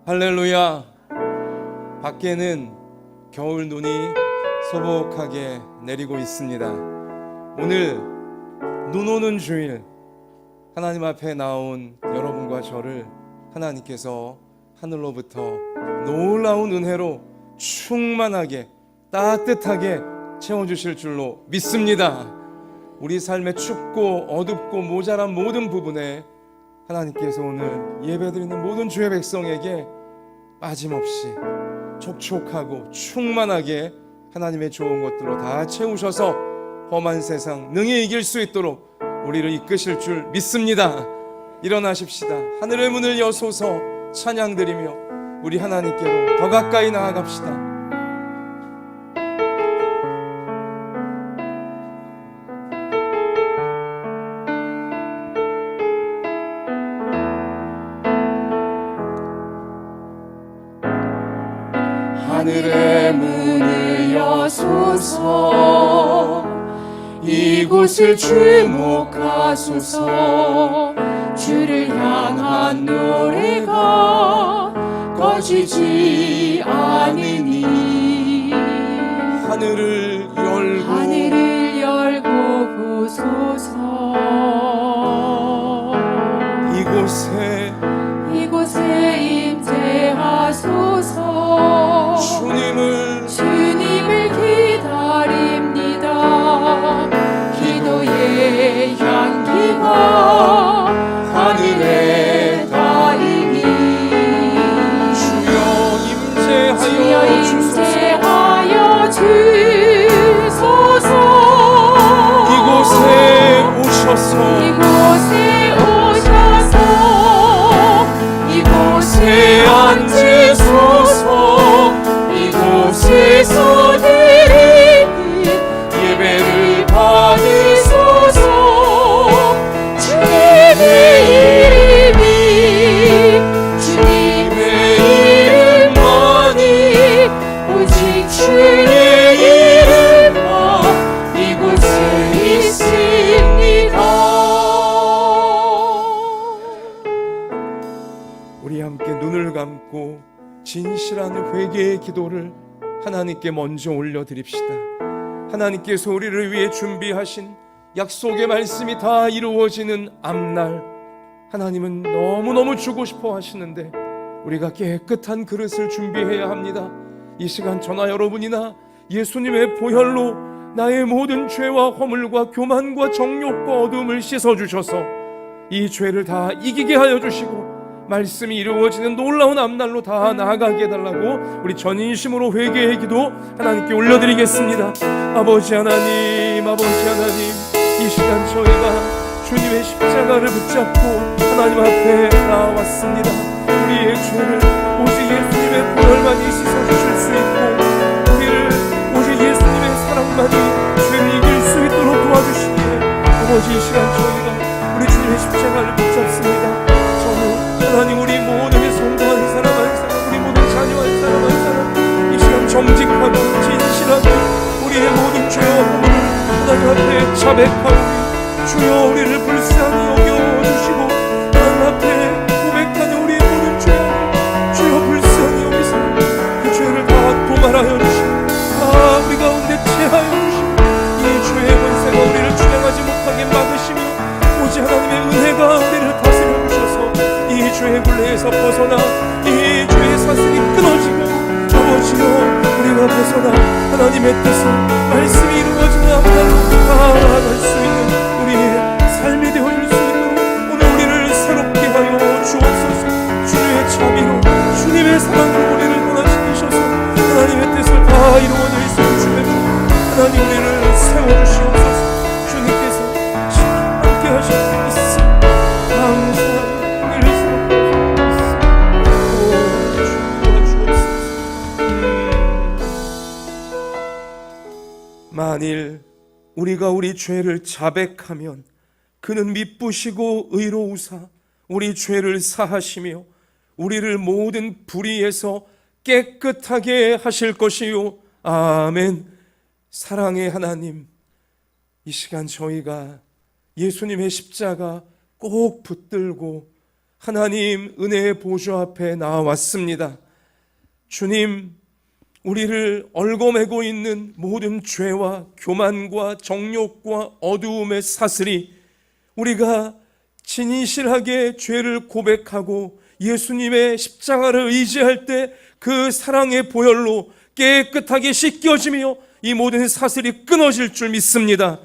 할렐루야. 밖에는 겨울 눈이 소복하게 내리고 있습니다. 오늘 눈 오는 주일, 하나님 앞에 나온 여러분과 저를 하나님께서 하늘로부터 놀라운 은혜로 충만하게 따뜻하게 채워주실 줄로 믿습니다. 우리 삶의 춥고 어둡고 모자란 모든 부분에 하나님께서 오늘 예배드리는 모든 주의 백성에게 빠짐없이 촉촉하고 충만하게 하나님의 좋은 것들로 다 채우셔서 험한 세상 능히 이길 수 있도록 우리를 이끄실 줄 믿습니다. 일어나십시다. 하늘의 문을 여소서 찬양드리며 우리 하나님께로 더 가까이 나아갑시다. 하늘의 문을 여소서 이곳을 주목하소서 주를 향한 노래가 꺼지지 않으니 하늘을 열고 보소서 이곳에 임재하소서 주님을 기다립니다. 기도의 향기가 하늘에 닿으니 주여 임재하여 주소서. 이곳에 오셔서 이곳에 앉으소서. 이곳에서 드리는 예배를 받으소서. 주님의 이름만이 오직 주의 이름만 이곳에 있습니다. 우리 함께 눈을 감고 진실한 회개의 기도를 하나님께 먼저 올려드립시다. 하나님께서 우리를 위해 준비하신 약속의 말씀이 다 이루어지는 앞날, 하나님은 너무너무 주고 싶어 하시는데 우리가 깨끗한 그릇을 준비해야 합니다. 이 시간 저나 여러분이나 예수님의 보혈로 나의 모든 죄와 허물과 교만과 정욕과 어둠을 씻어주셔서 이 죄를 다 이기게 하여 주시고 말씀이 이루어지는 놀라운 앞날로 다 나아가게 해달라고 우리 전인심으로 회개의 기도 하나님께 올려드리겠습니다. 아버지 하나님, 이 시간 저희가 주님의 십자가를 붙잡고 하나님 앞에 나왔습니다. 우리의 죄를 오직 예수님의 보혈만이 씻어주실 수 있고 우리를 오직 예수님의 사랑만이 죄를 이길 수 있도록 도와주시기에 아버지, 이 시간 저희가 우리 주님의 십자가를 붙잡습니다. 하나님, 우리 모든 성도 한 사람 한 사람, 우리 모든 자녀 한 사람 한 사람, 이 시간 정직하고 진실하고 우리의 모든 죄와 허물을 하나님 앞에 자백하오니 주여 우리를 불쌍히 여겨주시고 하나님 앞에 고백하는 우리의 모든 죄악을 주여 불쌍히 여기서 그 죄를 다 도말하여 주시고 우리 가운데 체하여 주시고 이 죄의 권세가 우리를 주장하지 못하게 막으시며 오직 하나님의 은혜가 우리를 다스려 주셔서 이 죄의 굴레에서 벗어나 이 죄의 사슬이 끊어지고 아버지여 우리가 벗어나 하나님의 뜻을 말씀이 이루어지는 앞날로 나아갈 수 있는 우리의 삶이 되어줄 수 있도록 오늘 우리를 새롭게 하여 주옵소서. 주의 자비로 주님의 사랑으로 우리를 변화시키셔서 하나님의 뜻을 다 이루어낼 수 있는 주의 주 하나님, 우리를 세워주시옵소서. 주님께서 함께 하실 수 있습니다. 감사합니다. 만일 우리가 우리 죄를 자백하면 그는 미쁘시고 의로우사 우리 죄를 사하시며 우리를 모든 불의에서 깨끗하게 하실 것이요. 아멘. 사랑의 하나님, 이 시간 저희가 예수님의 십자가 꼭 붙들고 하나님 은혜의 보좌 앞에 나왔습니다. 주님, 우리를 얽어매고 있는 모든 죄와 교만과 정욕과 어두움의 사슬이 우리가 진실하게 죄를 고백하고 예수님의 십자가를 의지할 때 그 사랑의 보혈로 깨끗하게 씻겨지며 이 모든 사슬이 끊어질 줄 믿습니다.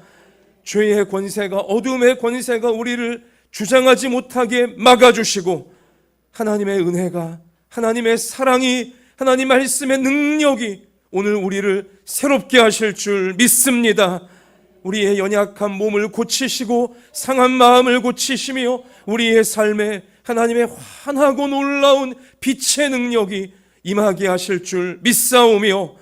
죄의 권세가, 어둠의 권세가 우리를 주장하지 못하게 막아주시고 하나님의 은혜가, 하나님의 사랑이, 하나님 말씀의 능력이 오늘 우리를 새롭게 하실 줄 믿습니다. 우리의 연약한 몸을 고치시고 상한 마음을 고치시며 우리의 삶에 하나님의 환하고 놀라운 빛의 능력이 임하게 하실 줄 믿사오며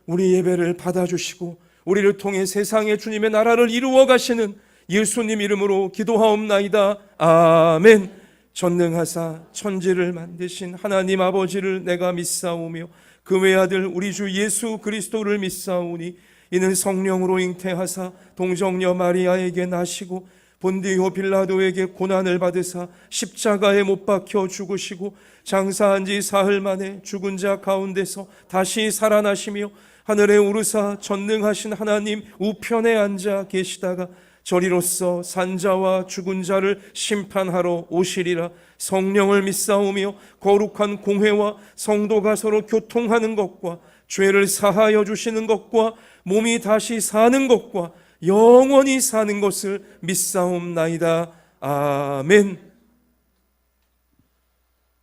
우리 예배를 받아주시고 우리를 통해 세상에 주님의 나라를 이루어 가시는 예수님 이름으로 기도하옵나이다. 아멘. 전능하사 천지를 만드신 하나님 아버지를 내가 믿사오며 그 외아들 우리 주 예수 그리스도를 믿사오니 이는 성령으로 잉태하사 동정녀 마리아에게 나시고 본디오 빌라도에게 고난을 받으사 십자가에 못 박혀 죽으시고 장사한 지 사흘 만에 죽은 자 가운데서 다시 살아나시며 하늘에 오르사 전능하신 하나님 우편에 앉아 계시다가 저리로서 산자와 죽은 자를 심판하러 오시리라. 성령을 믿사오며 거룩한 공회와 성도가 서로 교통하는 것과 죄를 사하여 주시는 것과 몸이 다시 사는 것과 영원히 사는 것을 믿사옵나이다. 아멘.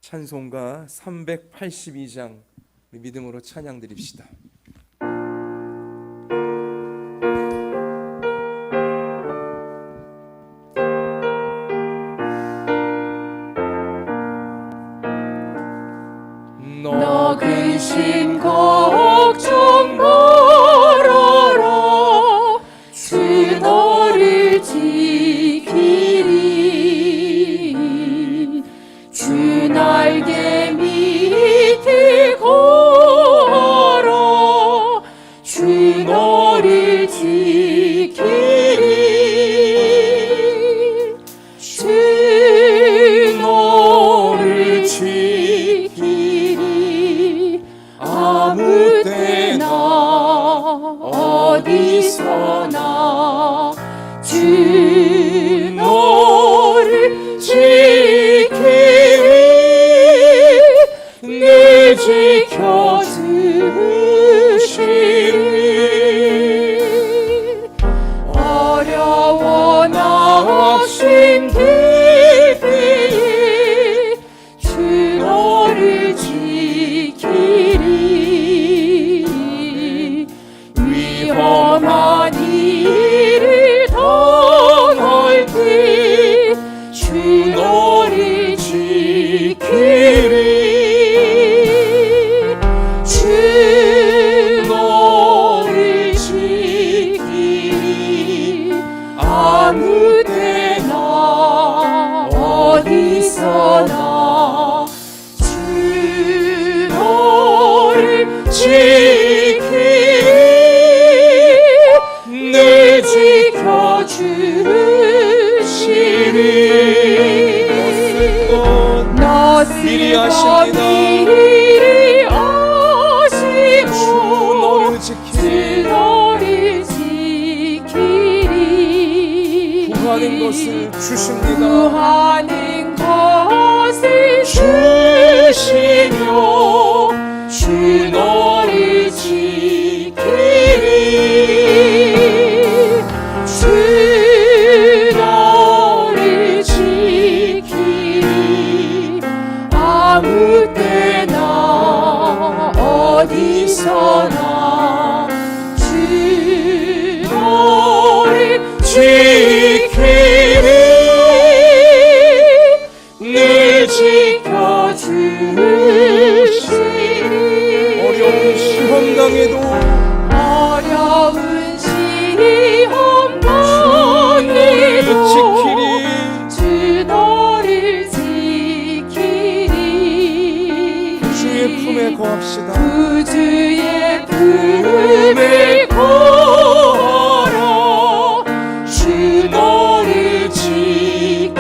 찬송가 382장 믿음으로 찬양 드립시다. 너 근심 걱정 말아라 주 너를 지키리 주 날개 밑에 걸어 주 너를 지키리 주 너를 지키리 아무 때나 어디서나 주 너를 지키리 늘 지켜주시리 어려워 낙심될 때에 주 너를 지키리 위험한 일을 당할 때 주 너를 지키리 주 너를 지키리 아무 때나 어디서나 주 너를 지키리 늘 지켜주시리 미리 하십니다. 미리 아시고 주 너를 지키리 너를 지키리 구하는 것을 주십니다. 구하는 것을 주시며 주 너를 지키리 주 너를 지키리 아무 때나 어디서나 주 너를 지키리 늘 지켜주시리 어려운 시험 당해도 어려운 시험 당해도 지키리 주 너를 지키리 주의 품에 거합시다. 구주의 품에 걸어 주 너를 지키리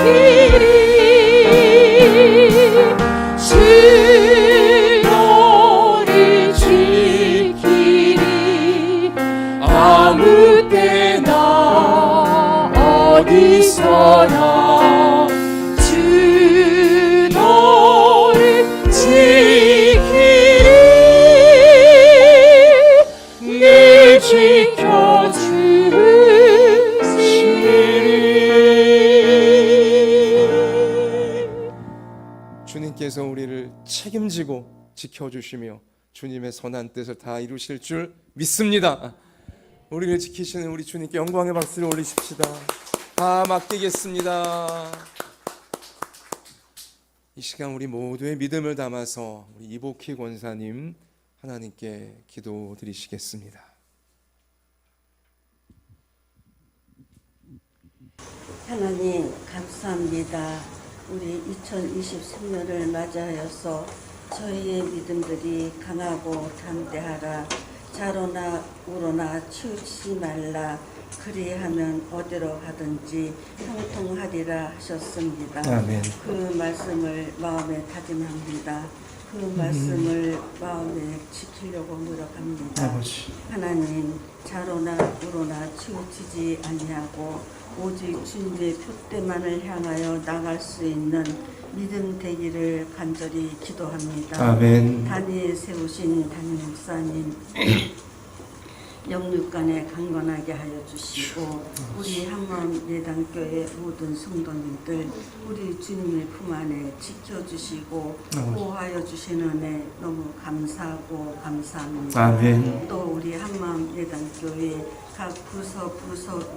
우리를 책임지고 지켜주시며 주님의 선한 뜻을 다 이루실 줄 믿습니다. 우리를 지키시는 우리 주님께 영광의 박수를 올리십시다. 다 맡기겠습니다. 이 시간 우리 모두의 믿음을 담아서 우리 이복희 권사님 하나님께 기도드리시겠습니다. 하나님 감사합니다. 우리 2023년을 맞이하여서 저희의 믿음들이 강하고 담대하라. 자로나 우로나 치우치지 말라. 그리하면 어디로 가든지 형통하리라 하셨습니다. 아멘. 그 말씀을 마음에 다짐합니다. 그 말씀을 마음에 지키려고 노력합니다. 아버지. 하나님, 자로나 우로나 치우치지 아니하고 오직 주님의 표대만을 향하여 나갈 수 있는 믿음 되기를 간절히 기도합니다. 아멘. 단위에 세우신 담임 목사님 영육간에 강건하게 하여 주시고 우리 한마음 예당교회 모든 성도님들 우리 주님의 품 안에 지켜주시고 보호하여 주시는 은혜 너무 감사하고 감사합니다. 아멘. 또 우리 한마음 예당교회 각 부서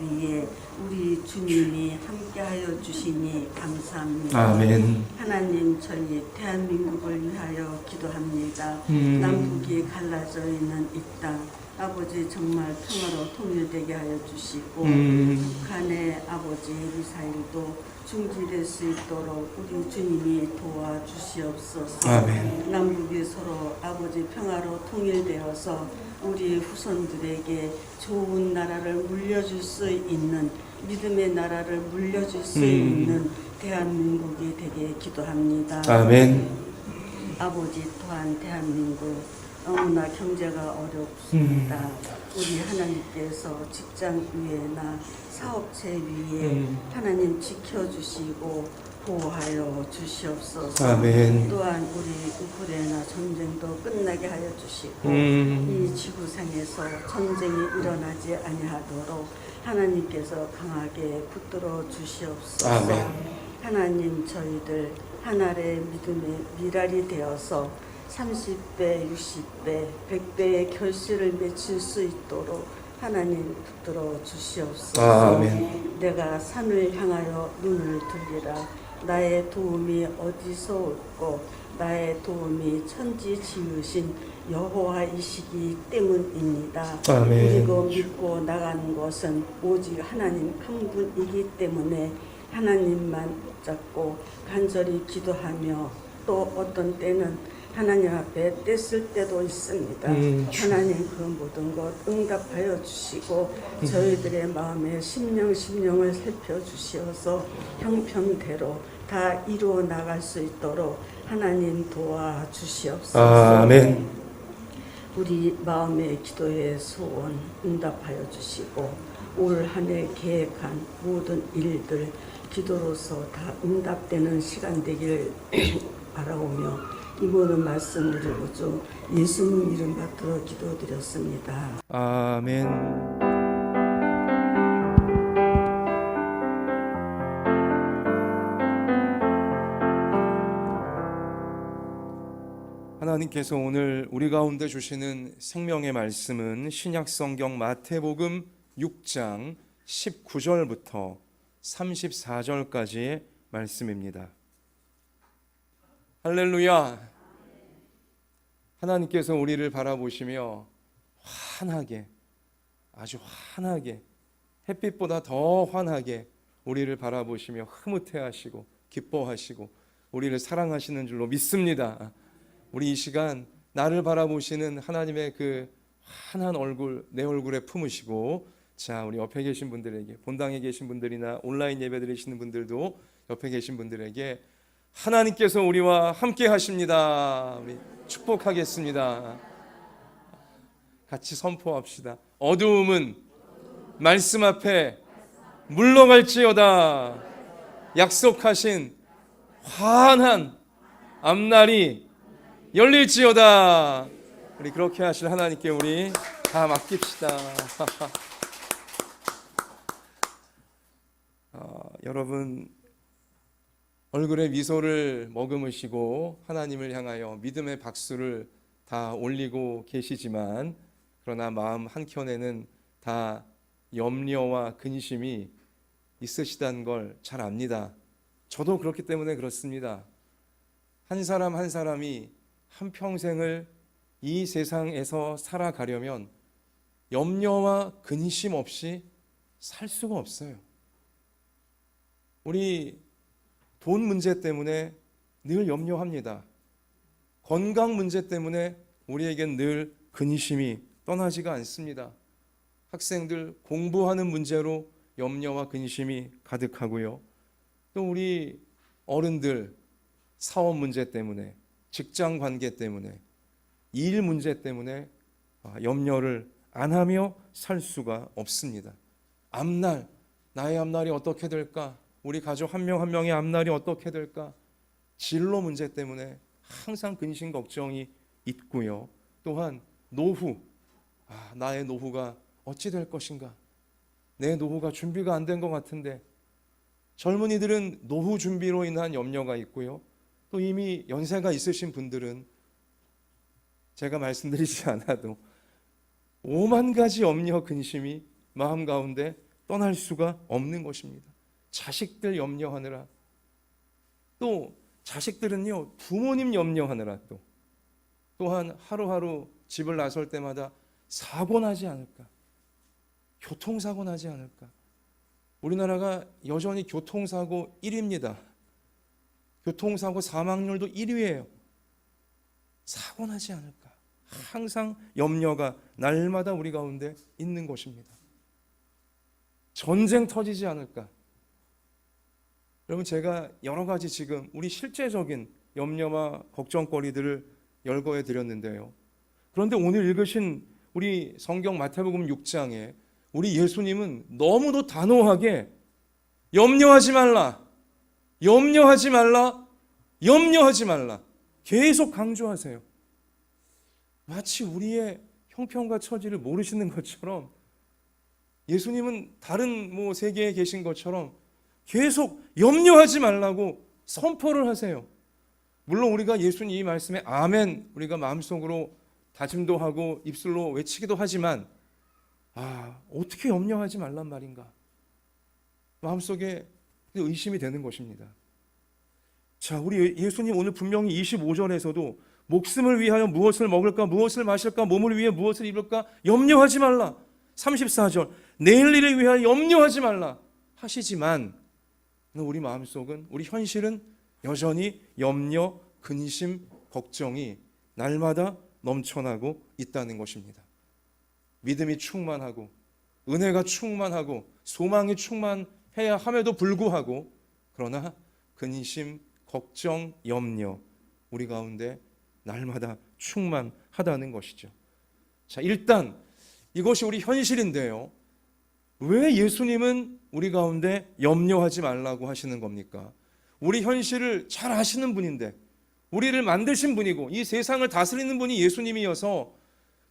위에 우리 주님이 함께하여 주시니 감사합니다. 아멘. 하나님 저희 대한민국을 위하여 기도합니다. 남북이 갈라져 있는 이 땅 아버지 정말 평화로 통일되게 하여 주시고 북한의 아버지 미사일도 중지될 수 있도록 우리 주님이 도와주시옵소서. 아멘. 남북이 서로 아버지 평화로 통일되어서 우리 후손들에게 좋은 나라를 물려줄 수 있는 믿음의 나라를 물려줄 수 있는 대한민국이 되게 기도합니다. 아멘. 아버지 또한 대한민국 너무나 경제가 어렵습니다. 우리 하나님께서 직장 위에나 사업체 위에 하나님 지켜주시고 보호하여 주시옵소서. 아멘. 또한 우리 우크라이나 전쟁도 끝나게 하여 주시고 이 지구상에서 전쟁이 일어나지 아니하도록 하나님께서 강하게 붙들어 주시옵소서. 아멘. 하나님 저희들 하나의 믿음의 미랄이 되어서 30배, 60배, 100배의 결실을 맺을 수 있도록 하나님 붙들어 주시옵소서. 아멘. 내가 산을 향하여 눈을 들리라. 나의 도움이 어디서 올고 나의 도움이 천지 지으신 여호와이시기 때문입니다. 아멘. 그리고 믿고 나가는 것은 오직 하나님 한 분이기 때문에 하나님만 붙잡고 간절히 기도하며 또 어떤 때는 하나님 앞에 뗐을 때도 있습니다. 하나님 그 모든 것 응답하여 주시고 저희들의 마음에 심령을 살펴주시어서 형편대로 다 이루어 나갈 수 있도록 하나님 도와주시옵소서. 아멘. 우리 마음의 기도의 소원 응답하여 주시고 올 한 해 계획한 모든 일들 기도로서 다 응답되는 시간 되길 바라오며 이 모든 말씀을 주 예수님 이름 받들어 기도드렸습니다. 아멘. 하나님께서 오늘 우리 가운데 주시는 생명의 말씀은 신약성경 마태복음 6장 19절부터 34절까지의 말씀입니다. 할렐루야. 하나님께서 우리를 바라보시며 환하게, 아주 환하게, 햇빛보다 더 환하게 우리를 바라보시며 흐뭇해하시고 기뻐하시고 우리를 사랑하시는 줄로 믿습니다. 우리 이 시간 나를 바라보시는 하나님의 그 환한 얼굴, 내 얼굴에 품으시고, 자, 우리 옆에 계신 분들에게, 본당에 계신 분들이나 온라인 예배 드리시는 분들도 옆에 계신 분들에게 하나님께서 우리와 함께 하십니다. 우리 축복하겠습니다. 같이 선포합시다. 어두움은 말씀 앞에 물러갈지어다. 약속하신 환한 앞날이 열릴지어다. 우리 그렇게 하실 하나님께 우리 다 맡깁시다. 여러분, 얼굴에 미소를 머금으시고 하나님을 향하여 믿음의 박수를 다 올리고 계시지만 그러나 마음 한켠에는 다 염려와 근심이 있으시다는 걸 잘 압니다. 저도 그렇기 때문에 그렇습니다. 한 사람 한 사람이 한평생을 이 세상에서 살아가려면 염려와 근심 없이 살 수가 없어요. 우리 돈 문제 때문에 늘 염려합니다. 건강 문제 때문에 우리에겐 늘 근심이 떠나지가 않습니다. 학생들 공부하는 문제로 염려와 근심이 가득하고요. 또 우리 어른들 사업 문제 때문에, 직장 관계 때문에, 일 문제 때문에 염려를 안 하며 살 수가 없습니다. 앞날, 나의 앞날이 어떻게 될까? 우리 가족 한 명 한 명의 앞날이 어떻게 될까? 진로 문제 때문에 항상 근심 걱정이 있고요. 또한 노후, 나의 노후가 어찌 될 것인가? 내 노후가 준비가 안 된 것 같은데. 젊은이들은 노후 준비로 인한 염려가 있고요. 또 이미 연세가 있으신 분들은 제가 말씀드리지 않아도 5만 가지 염려 근심이 마음 가운데 떠날 수가 없는 것입니다. 자식들 염려하느라, 또 자식들은요 부모님 염려하느라, 또한 하루하루 집을 나설 때마다 사고 나지 않을까, 교통사고 나지 않을까. 우리나라가 여전히 교통사고 1위입니다. 교통사고 사망률도 1위예요. 사고 나지 않을까, 항상 염려가 날마다 우리 가운데 있는 것입니다. 전쟁 터지지 않을까. 여러분, 제가 여러 가지 지금 우리 실제적인 염려와 걱정거리들을 열거해 드렸는데요. 그런데 오늘 읽으신 우리 성경 마태복음 6장에 우리 예수님은 너무도 단호하게 염려하지 말라, 염려하지 말라, 염려하지 말라 계속 강조하세요. 마치 우리의 형편과 처지를 모르시는 것처럼, 예수님은 다른 세계에 계신 것처럼 계속 염려하지 말라고 선포를 하세요. 물론 우리가 예수님 이 말씀에 아멘 우리가 마음속으로 다짐도 하고 입술로 외치기도 하지만 어떻게 염려하지 말란 말인가, 마음속에 의심이 되는 것입니다. 자, 우리 예수님 오늘 분명히 25절에서도 목숨을 위하여 무엇을 먹을까, 무엇을 마실까, 몸을 위해 무엇을 입을까 염려하지 말라. 34절 내일 일을 위하여 염려하지 말라 하시지만 우리 마음속은, 우리 현실은 여전히 염려, 근심, 걱정이 날마다 넘쳐나고 있다는 것입니다. 믿음이 충만하고 은혜가 충만하고 소망이 충만해야 함에도 불구하고 그러나 근심, 걱정, 염려 우리 가운데 날마다 충만하다는 것이죠. 자, 일단 이것이 우리 현실인데요. 왜 예수님은 우리 가운데 염려하지 말라고 하시는 겁니까? 우리 현실을 잘 아시는 분인데, 우리를 만드신 분이고 이 세상을 다스리는 분이 예수님이어서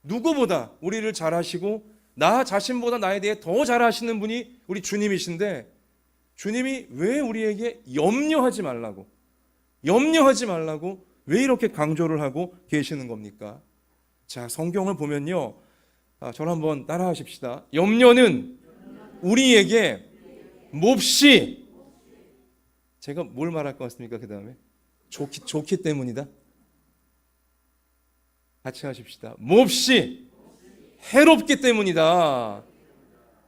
누구보다 우리를 잘 아시고 나 자신보다 나에 대해 더 잘 아시는 분이 우리 주님이신데, 주님이 왜 우리에게 염려하지 말라고 왜 이렇게 강조를 하고 계시는 겁니까? 자, 성경을 보면요, 저를 한번 따라 하십시다. 염려는 우리에게 몹시, 제가 뭘 말할 것 같습니까? 그 다음에 좋기 때문이다. 같이 하십시다. 몹시 해롭기 때문이다.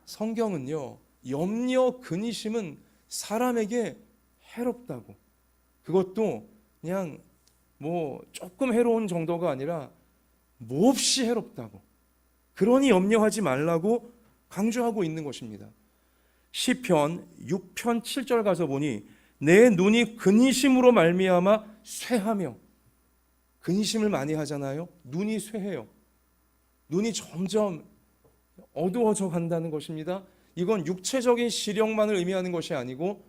성경은요, 염려, 근심은 사람에게 해롭다고, 그것도 그냥 조금 해로운 정도가 아니라 몹시 해롭다고, 그러니 염려하지 말라고 강조하고 있는 것입니다. 시편 6편 7절 가서 보니 내 눈이 근심으로 말미암아 쇠하며, 근심을 많이 하잖아요. 눈이 쇠해요. 눈이 점점 어두워져 간다는 것입니다. 이건 육체적인 시력만을 의미하는 것이 아니고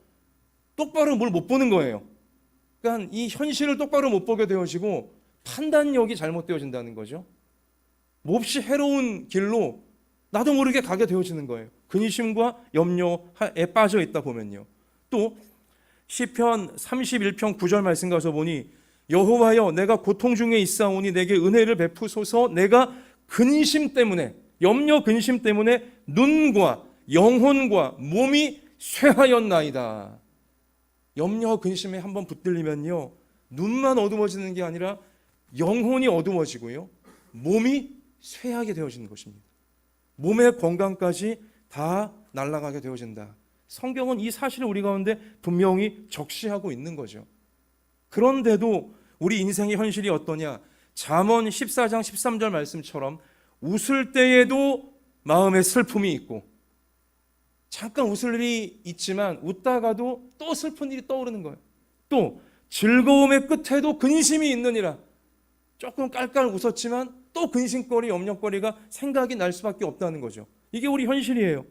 똑바로 뭘 못 보는 거예요. 그러니까 이 현실을 똑바로 못 보게 되어지고 판단력이 잘못되어진다는 거죠. 몹시 해로운 길로 나도 모르게 가게 되어지는 거예요. 근심과 염려에 빠져 있다 보면요. 또 시편 31편 9절 말씀 가서 보니 여호와여 내가 고통 중에 있사오니 내게 은혜를 베푸소서. 내가 근심 때문에, 염려 근심 때문에 눈과 영혼과 몸이 쇠하였나이다. 염려 근심에 한번 붙들리면요, 눈만 어두워지는 게 아니라 영혼이 어두워지고요, 몸이 쇠하게 되어지는 것입니다. 몸의 건강까지 다 날아가게 되어진다. 성경은 이 사실을 우리 가운데 분명히 적시하고 있는 거죠. 그런데도 우리 인생의 현실이 어떠냐? 잠언 14장 13절 말씀처럼 웃을 때에도 마음에 슬픔이 있고, 잠깐 웃을 일이 있지만 웃다가도 또 슬픈 일이 떠오르는 거예요. 또 즐거움의 끝에도 근심이 있느니라. 조금 깔깔 웃었지만 또 근심거리, 염려거리가 생각이 날 수밖에 없다는 거죠. 이게 우리 현실이에요.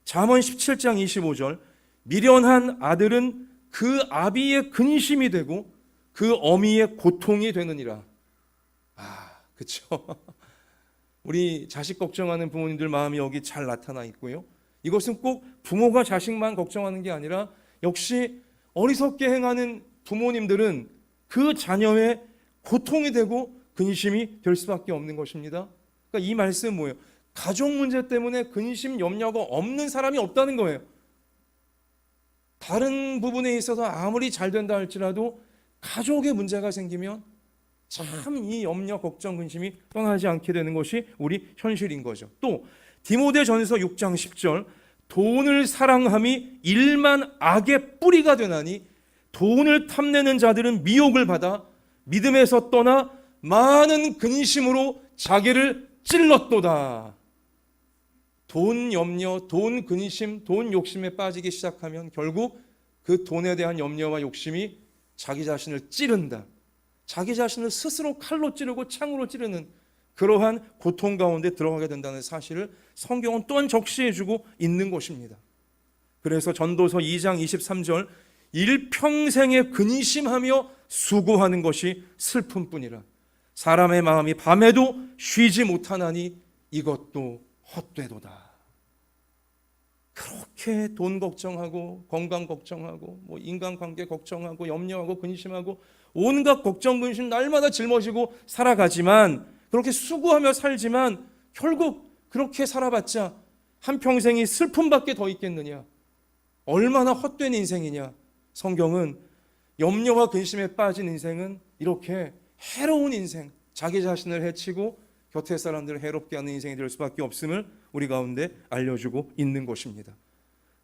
잠언 17장 25절 미련한 아들은 그 아비의 근심이 되고 그 어미의 고통이 되느니라. 그렇죠. 우리 자식 걱정하는 부모님들 마음이 여기 잘 나타나 있고요. 이것은 꼭 부모가 자식만 걱정하는 게 아니라 역시 어리석게 행하는 부모님들은 그 자녀의 고통이 되고 근심이 될 수밖에 없는 것입니다. 그러니까 이 말씀은 뭐예요? 가족 문제 때문에 근심, 염려가 없는 사람이 없다는 거예요. 다른 부분에 있어서 아무리 잘 된다 할지라도 가족의 문제가 생기면 참 이 염려, 걱정, 근심이 떠나지 않게 되는 것이 우리 현실인 거죠. 또 디모데전서 6장 10절 돈을 사랑함이 일만 악의 뿌리가 되나니 돈을 탐내는 자들은 미혹을 받아 믿음에서 떠나 많은 근심으로 자기를 찔렀도다. 돈 염려, 돈 근심, 돈 욕심에 빠지기 시작하면 결국 그 돈에 대한 염려와 욕심이 자기 자신을 찌른다. 자기 자신을 스스로 칼로 찌르고 창으로 찌르는 그러한 고통 가운데 들어가게 된다는 사실을 성경은 또한 적시해주고 있는 것입니다. 그래서 전도서 2장 23절 일평생에 근심하며 수고하는 것이 슬픔뿐이라. 사람의 마음이 밤에도 쉬지 못하나니 이것도 헛되도다. 그렇게 돈 걱정하고 건강 걱정하고 인간관계 걱정하고 염려하고 근심하고 온갖 걱정 근심 날마다 짊어지고 살아가지만, 그렇게 수고하며 살지만 결국 그렇게 살아봤자 한평생이 슬픔밖에 더 있겠느냐? 얼마나 헛된 인생이냐? 성경은 염려와 근심에 빠진 인생은 이렇게 해로운 인생, 자기 자신을 해치고 곁에 사람들을 해롭게 하는 인생이 될 수밖에 없음을 우리 가운데 알려주고 있는 것입니다.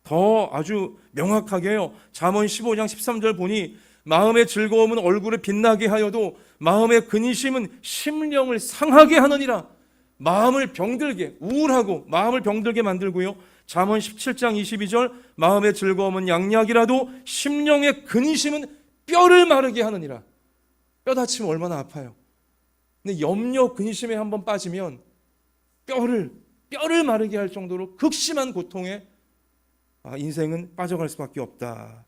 더 아주 명확하게요, 잠언 15장 13절 보니 마음의 즐거움은 얼굴을 빛나게 하여도 마음의 근심은 심령을 상하게 하느니라. 마음을 병들게, 우울하고 마음을 병들게 만들고요. 잠언 17장 22절 마음의 즐거움은 양약이라도 심령의 근심은 뼈를 마르게 하느니라. 뼈 다치면 얼마나 아파요. 근데 염려 근심에 한번 빠지면 뼈를 마르게 할 정도로 극심한 고통에 인생은 빠져갈 수밖에 없다.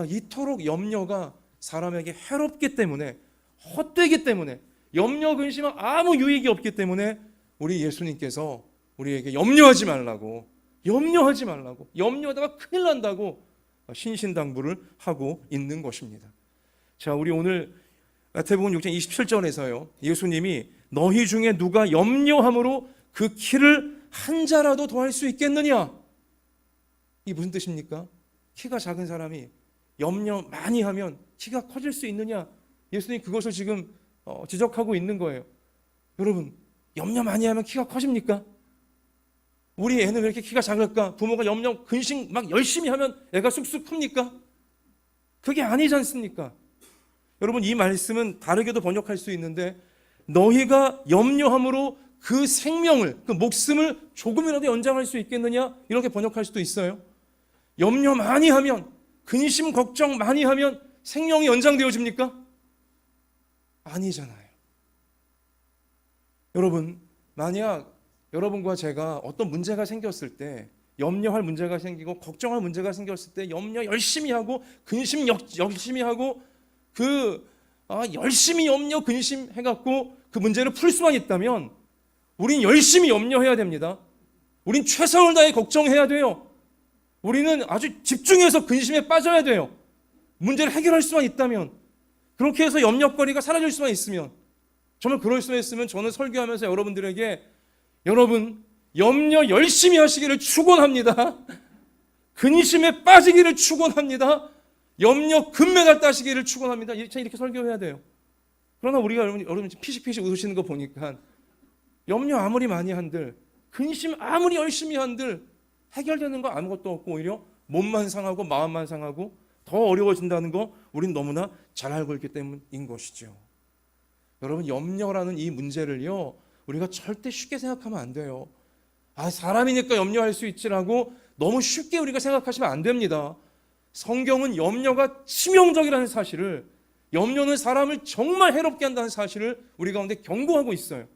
이토록 염려가 사람에게 해롭기 때문에, 헛되기 때문에, 염려 근심은 아무 유익이 없기 때문에 우리 예수님께서 우리에게 염려하지 말라고, 염려하다가 큰일 난다고 신신당부를 하고 있는 것입니다. 자, 우리 오늘 마태복음 6장 27절에서요, 예수님이 너희 중에 누가 염려함으로 그 키를 한 자라도 더할 수 있겠느냐? 이게 무슨 뜻입니까? 키가 작은 사람이 염려 많이 하면 키가 커질 수 있느냐? 예수님이 그것을 지금 지적하고 있는 거예요. 여러분, 염려 많이 하면 키가 커집니까? 우리 애는 왜 이렇게 키가 작을까? 부모가 염려 근심 막 열심히 하면 애가 쑥쑥 큽니까? 그게 아니지 않습니까? 여러분, 이 말씀은 다르게도 번역할 수 있는데, 너희가 염려함으로 그 생명을, 그 목숨을 조금이라도 연장할 수 있겠느냐? 이렇게 번역할 수도 있어요. 염려 많이 하면, 근심 걱정 많이 하면 생명이 연장되어집니까? 아니잖아요. 여러분, 만약 여러분과 제가 어떤 문제가 생겼을 때, 염려할 문제가 생기고 걱정할 문제가 생겼을 때 염려 열심히 하고 근심 열심히 하고 열심히 염려 근심 해갖고 그 문제를 풀 수만 있다면 우린 열심히 염려해야 됩니다. 우린 최선을 다해 걱정해야 돼요. 우리는 아주 집중해서 근심에 빠져야 돼요. 문제를 해결할 수만 있다면, 그렇게 해서 염려거리가 사라질 수만 있으면, 정말 그럴 수만 있으면 저는 설교하면서 여러분들에게 여러분 염려 열심히 하시기를 축원합니다. 근심에 빠지기를 축원합니다. 염려 금메달 따시기를 축원합니다. 이렇게 설교해야 돼요. 그러나 우리가 여러분 피식피식 웃으시는 거 보니까 염려 아무리 많이 한들, 근심 아무리 열심히 한들 해결되는 거 아무것도 없고 오히려 몸만 상하고 마음만 상하고 더 어려워진다는 거 우린 너무나 잘 알고 있기 때문인 것이죠. 여러분, 염려라는 이 문제를요, 우리가 절대 쉽게 생각하면 안 돼요. 사람이니까 염려할 수 있지라고 너무 쉽게 우리가 생각하시면 안 됩니다. 성경은 염려가 치명적이라는 사실을, 염려는 사람을 정말 해롭게 한다는 사실을 우리 가운데 경고하고 있어요.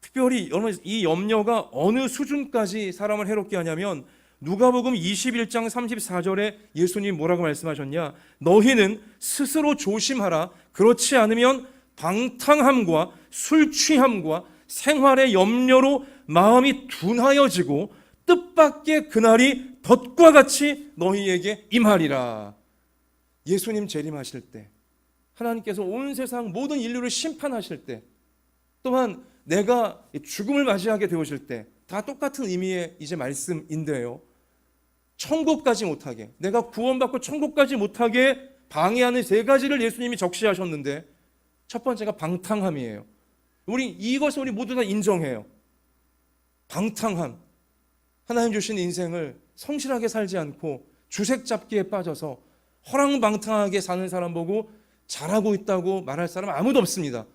특별히 여러분, 이 염려가 어느 수준까지 사람을 해롭게 하냐면 누가복음 21장 34절에 예수님이 뭐라고 말씀하셨냐? 너희는 스스로 조심하라. 그렇지 않으면 방탕함과 술 취함과 생활의 염려로 마음이 둔하여지고 뜻밖의 그날이 덫과 같이 너희에게 임하리라. 예수님 재림하실 때, 하나님께서 온 세상 모든 인류를 심판하실 때, 또한 내가 죽음을 맞이하게 되오실 때, 다 똑같은 의미의 이제 말씀인데요, 천국 가지 못하게, 내가 구원받고 천국 가지 못하게 방해하는 세 가지를 예수님이 적시하셨는데, 첫 번째가 방탕함이에요. 이것을 우리 모두 다 인정해요. 방탕함. 하나님 주신 인생을 성실하게 살지 않고 주색 잡기에 빠져서 허랑방탕하게 사는 사람 보고 잘하고 있다고 말할 사람 아무도 없습니다.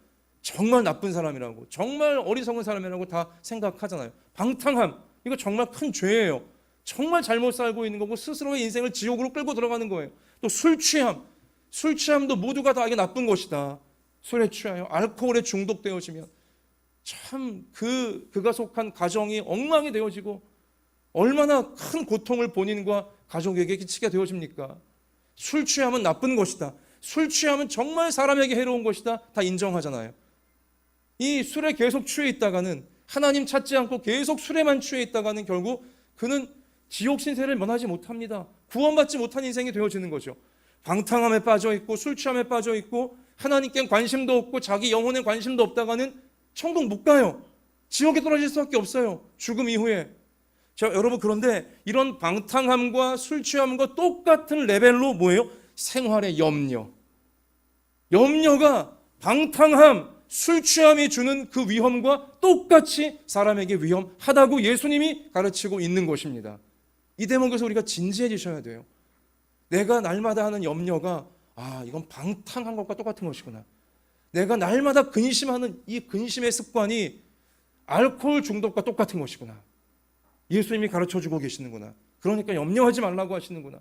정말 나쁜 사람이라고, 정말 어리석은 사람이라고 다 생각하잖아요. 방탕함, 이거 정말 큰 죄예요. 정말 잘못 살고 있는 거고 스스로의 인생을 지옥으로 끌고 들어가는 거예요. 또 술 취함, 술 취함도 모두가 다 이게 나쁜 것이다. 술에 취하여 알코올에 중독되어지면 참 그가 속한 가정이 엉망이 되어지고 얼마나 큰 고통을 본인과 가족에게 끼치게 되어집니까? 술 취하면 나쁜 것이다. 술 취하면 정말 사람에게 해로운 것이다. 다 인정하잖아요. 이 술에 계속 취해 있다가는, 하나님 찾지 않고 계속 술에만 취해 있다가는 결국 그는 지옥 신세를 면하지 못합니다. 구원받지 못한 인생이 되어지는 거죠. 방탕함에 빠져 있고 술 취함에 빠져 있고 하나님께 관심도 없고 자기 영혼에 관심도 없다가는 천국 못 가요. 지옥에 떨어질 수밖에 없어요. 죽음 이후에. 자, 여러분, 그런데 이런 방탕함과 술 취함과 똑같은 레벨로 뭐예요? 생활의 염려. 염려가 방탕함, 술 취함이 주는 그 위험과 똑같이 사람에게 위험하다고 예수님이 가르치고 있는 것입니다. 이 대목에서 우리가 진지해지셔야 돼요. 내가 날마다 하는 염려가 이건 방탕한 것과 똑같은 것이구나. 내가 날마다 근심하는 이 근심의 습관이 알코올 중독과 똑같은 것이구나. 예수님이 가르쳐주고 계시는구나. 그러니까 염려하지 말라고 하시는구나.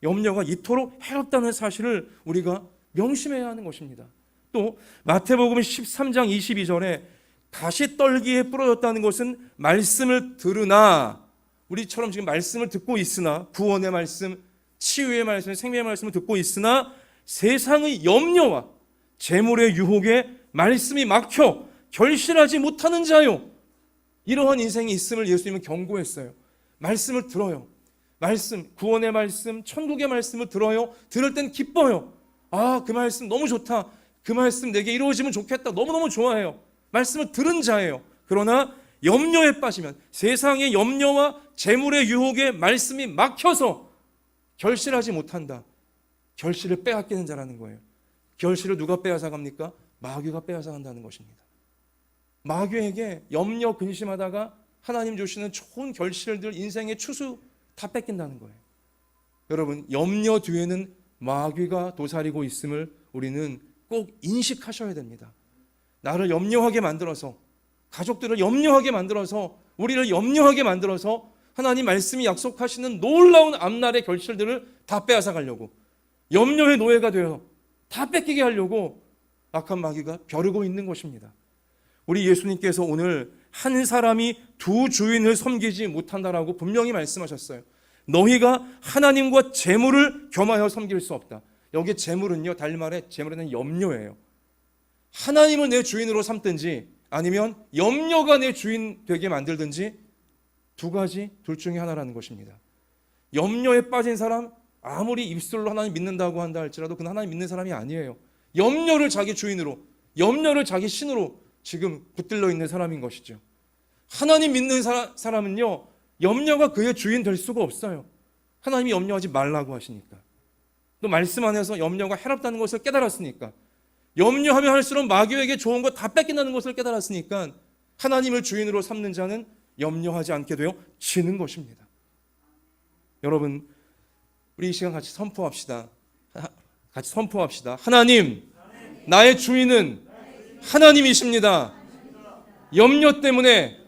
염려가 이토록 해롭다는 사실을 우리가 명심해야 하는 것입니다. 또 마태복음 13장 22절에 가시떨기에 부러졌다는 것은 말씀을 들으나, 우리처럼 지금 말씀을 듣고 있으나, 구원의 말씀, 치유의 말씀, 생명의 말씀을 듣고 있으나 세상의 염려와 재물의 유혹에 말씀이 막혀 결실하지 못하는 자요. 이러한 인생이 있음을 예수님은 경고했어요. 말씀을 들어요. 말씀, 구원의 말씀, 천국의 말씀을 들어요. 들을 땐 기뻐요. 그 말씀 너무 좋다. 그 말씀 내게 이루어지면 좋겠다. 너무너무 좋아해요. 말씀을 들은 자예요. 그러나 염려에 빠지면, 세상의 염려와 재물의 유혹에 말씀이 막혀서 결실하지 못한다. 결실을 빼앗기는 자라는 거예요. 결실을 누가 빼앗아갑니까? 마귀가 빼앗아간다는 것입니다. 마귀에게 염려 근심하다가 하나님 주시는 좋은 결실들, 인생의 추수 다 뺏긴다는 거예요. 여러분, 염려 뒤에는 마귀가 도사리고 있음을 우리는 꼭 인식하셔야 됩니다. 나를 염려하게 만들어서, 가족들을 염려하게 만들어서, 우리를 염려하게 만들어서 하나님 말씀이 약속하시는 놀라운 앞날의 결실들을 다 빼앗아 가려고, 염려의 노예가 되어 다 뺏기게 하려고 악한 마귀가 벼르고 있는 것입니다. 우리 예수님께서 오늘 한 사람이 두 주인을 섬기지 못한다라고 분명히 말씀하셨어요. 너희가 하나님과 재물을 겸하여 섬길 수 없다. 여기 재물은요, 달리 말해 재물에는 염려예요. 하나님을 내 주인으로 삼든지 아니면 염려가 내 주인 되게 만들든지, 두 가지 둘 중에 하나라는 것입니다. 염려에 빠진 사람 아무리 입술로 하나님 믿는다고 한다 할지라도 그는 하나님 믿는 사람이 아니에요. 염려를 자기 주인으로, 염려를 자기 신으로 지금 붙들려 있는 사람인 것이죠. 하나님 믿는 사람은요, 염려가 그의 주인 될 수가 없어요. 하나님이 염려하지 말라고 하시니까. 또 말씀 안에서 염려가 해롭다는 것을 깨달았으니까. 염려하면 할수록 마귀에게 좋은 거 다 뺏긴다는 것을 깨달았으니까 하나님을 주인으로 삼는 자는 염려하지 않게 되어 지는 것입니다. 여러분, 우리 이 시간 같이 선포합시다. 같이 선포합시다. 하나님, 나의 주인은 하나님이십니다. 염려 때문에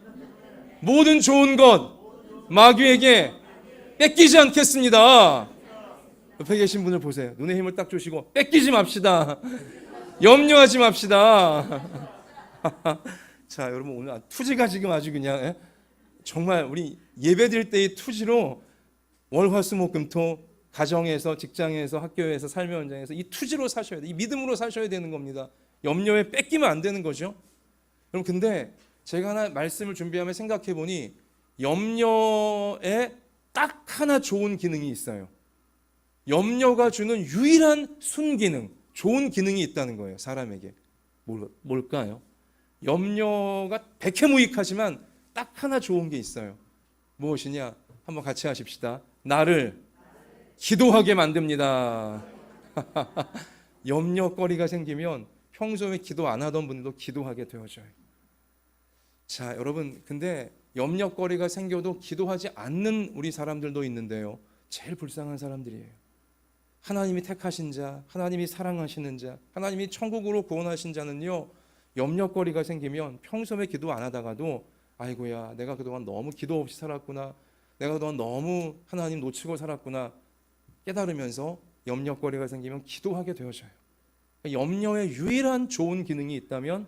모든 좋은 것 마귀에게 뺏기지 않겠습니다. 옆에 계신 분을 보세요. 눈에 힘을 딱 주시고 뺏기지 맙시다. 염려하지 맙시다. 자, 여러분 오늘 투지가 지금 아주 그냥 정말 우리 예배드릴 때의 투지로 월화수목금토 가정에서, 직장에서, 학교에서, 삶의 현장에서 이 투지로 사셔야 돼요. 이 믿음으로 사셔야 되는 겁니다. 염려에 뺏기면 안 되는 거죠. 여러분, 근데 제가 하나 말씀을 준비하며 생각해 보니 염려에 딱 하나 좋은 기능이 있어요. 염려가 주는 유일한 순기능, 좋은 기능이 있다는 거예요. 사람에게. 뭘까요? 염려가 백해무익하지만 딱 하나 좋은 게 있어요. 무엇이냐? 한번 같이 하십시다. 나를 기도하게 만듭니다. 염려거리가 생기면 평소에 기도 안 하던 분들도 기도하게 되어져요. 자, 여러분, 근데 염려거리가 생겨도 기도하지 않는 우리 사람들도 있는데요. 제일 불쌍한 사람들이에요. 하나님이 택하신 자, 하나님이 사랑하시는 자, 하나님이 천국으로 구원하신 자는요, 염려거리가 생기면 평소에 기도 안 하다가도 아이고야, 내가 그동안 너무 기도 없이 살았구나, 내가 그동안 너무 하나님 놓치고 살았구나 깨달으면서 염려거리가 생기면 기도하게 되어져요. 염려의 유일한 좋은 기능이 있다면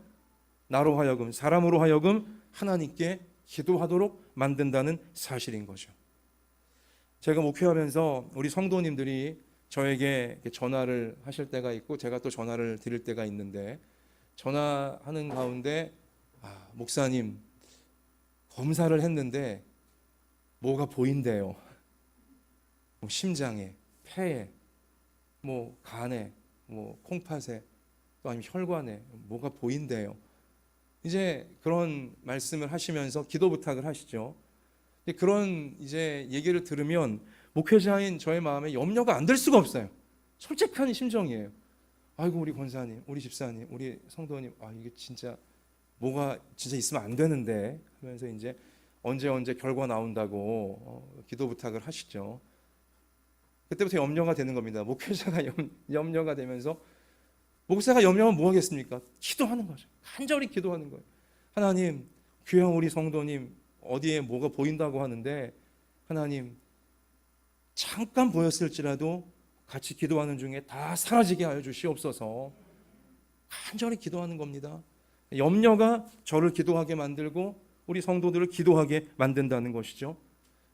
나로 하여금, 사람으로 하여금 하나님께 기도하도록 만든다는 사실인 거죠. 제가 목회하면서 우리 성도님들이 저에게 전화를 하실 때가 있고 제가 또 전화를 드릴 때가 있는데, 전화하는 가운데 목사님 검사를 했는데 뭐가 보인대요. 뭐 심장에, 폐에, 뭐 간에, 뭐 콩팥에, 또 아니면 혈관에 뭐가 보인대요. 이제 그런 말씀을 하시면서 기도 부탁을 하시죠. 그런 이제 얘기를 들으면 목회자인 저의 마음에 염려가 안 될 수가 없어요. 솔직한 심정이에요. 아이고, 우리 권사님, 우리 집사님, 우리 성도님, 이게 진짜 뭐가 진짜 있으면 안 되는데 하면서 이제 언제 결과 나온다고 기도 부탁을 하시죠. 그때부터 염려가 되는 겁니다. 목회자가 염려가 되면서 목사가 염려하면 뭐 하겠습니까? 기도하는 거죠. 간절히 기도하는 거예요. 하나님, 귀한 우리 성도님 어디에 뭐가 보인다고 하는데 하나님, 잠깐 보였을지라도 같이 기도하는 중에 다 사라지게 하여 주시옵소서. 간절히 기도하는 겁니다. 염려가 저를 기도하게 만들고 우리 성도들을 기도하게 만든다는 것이죠.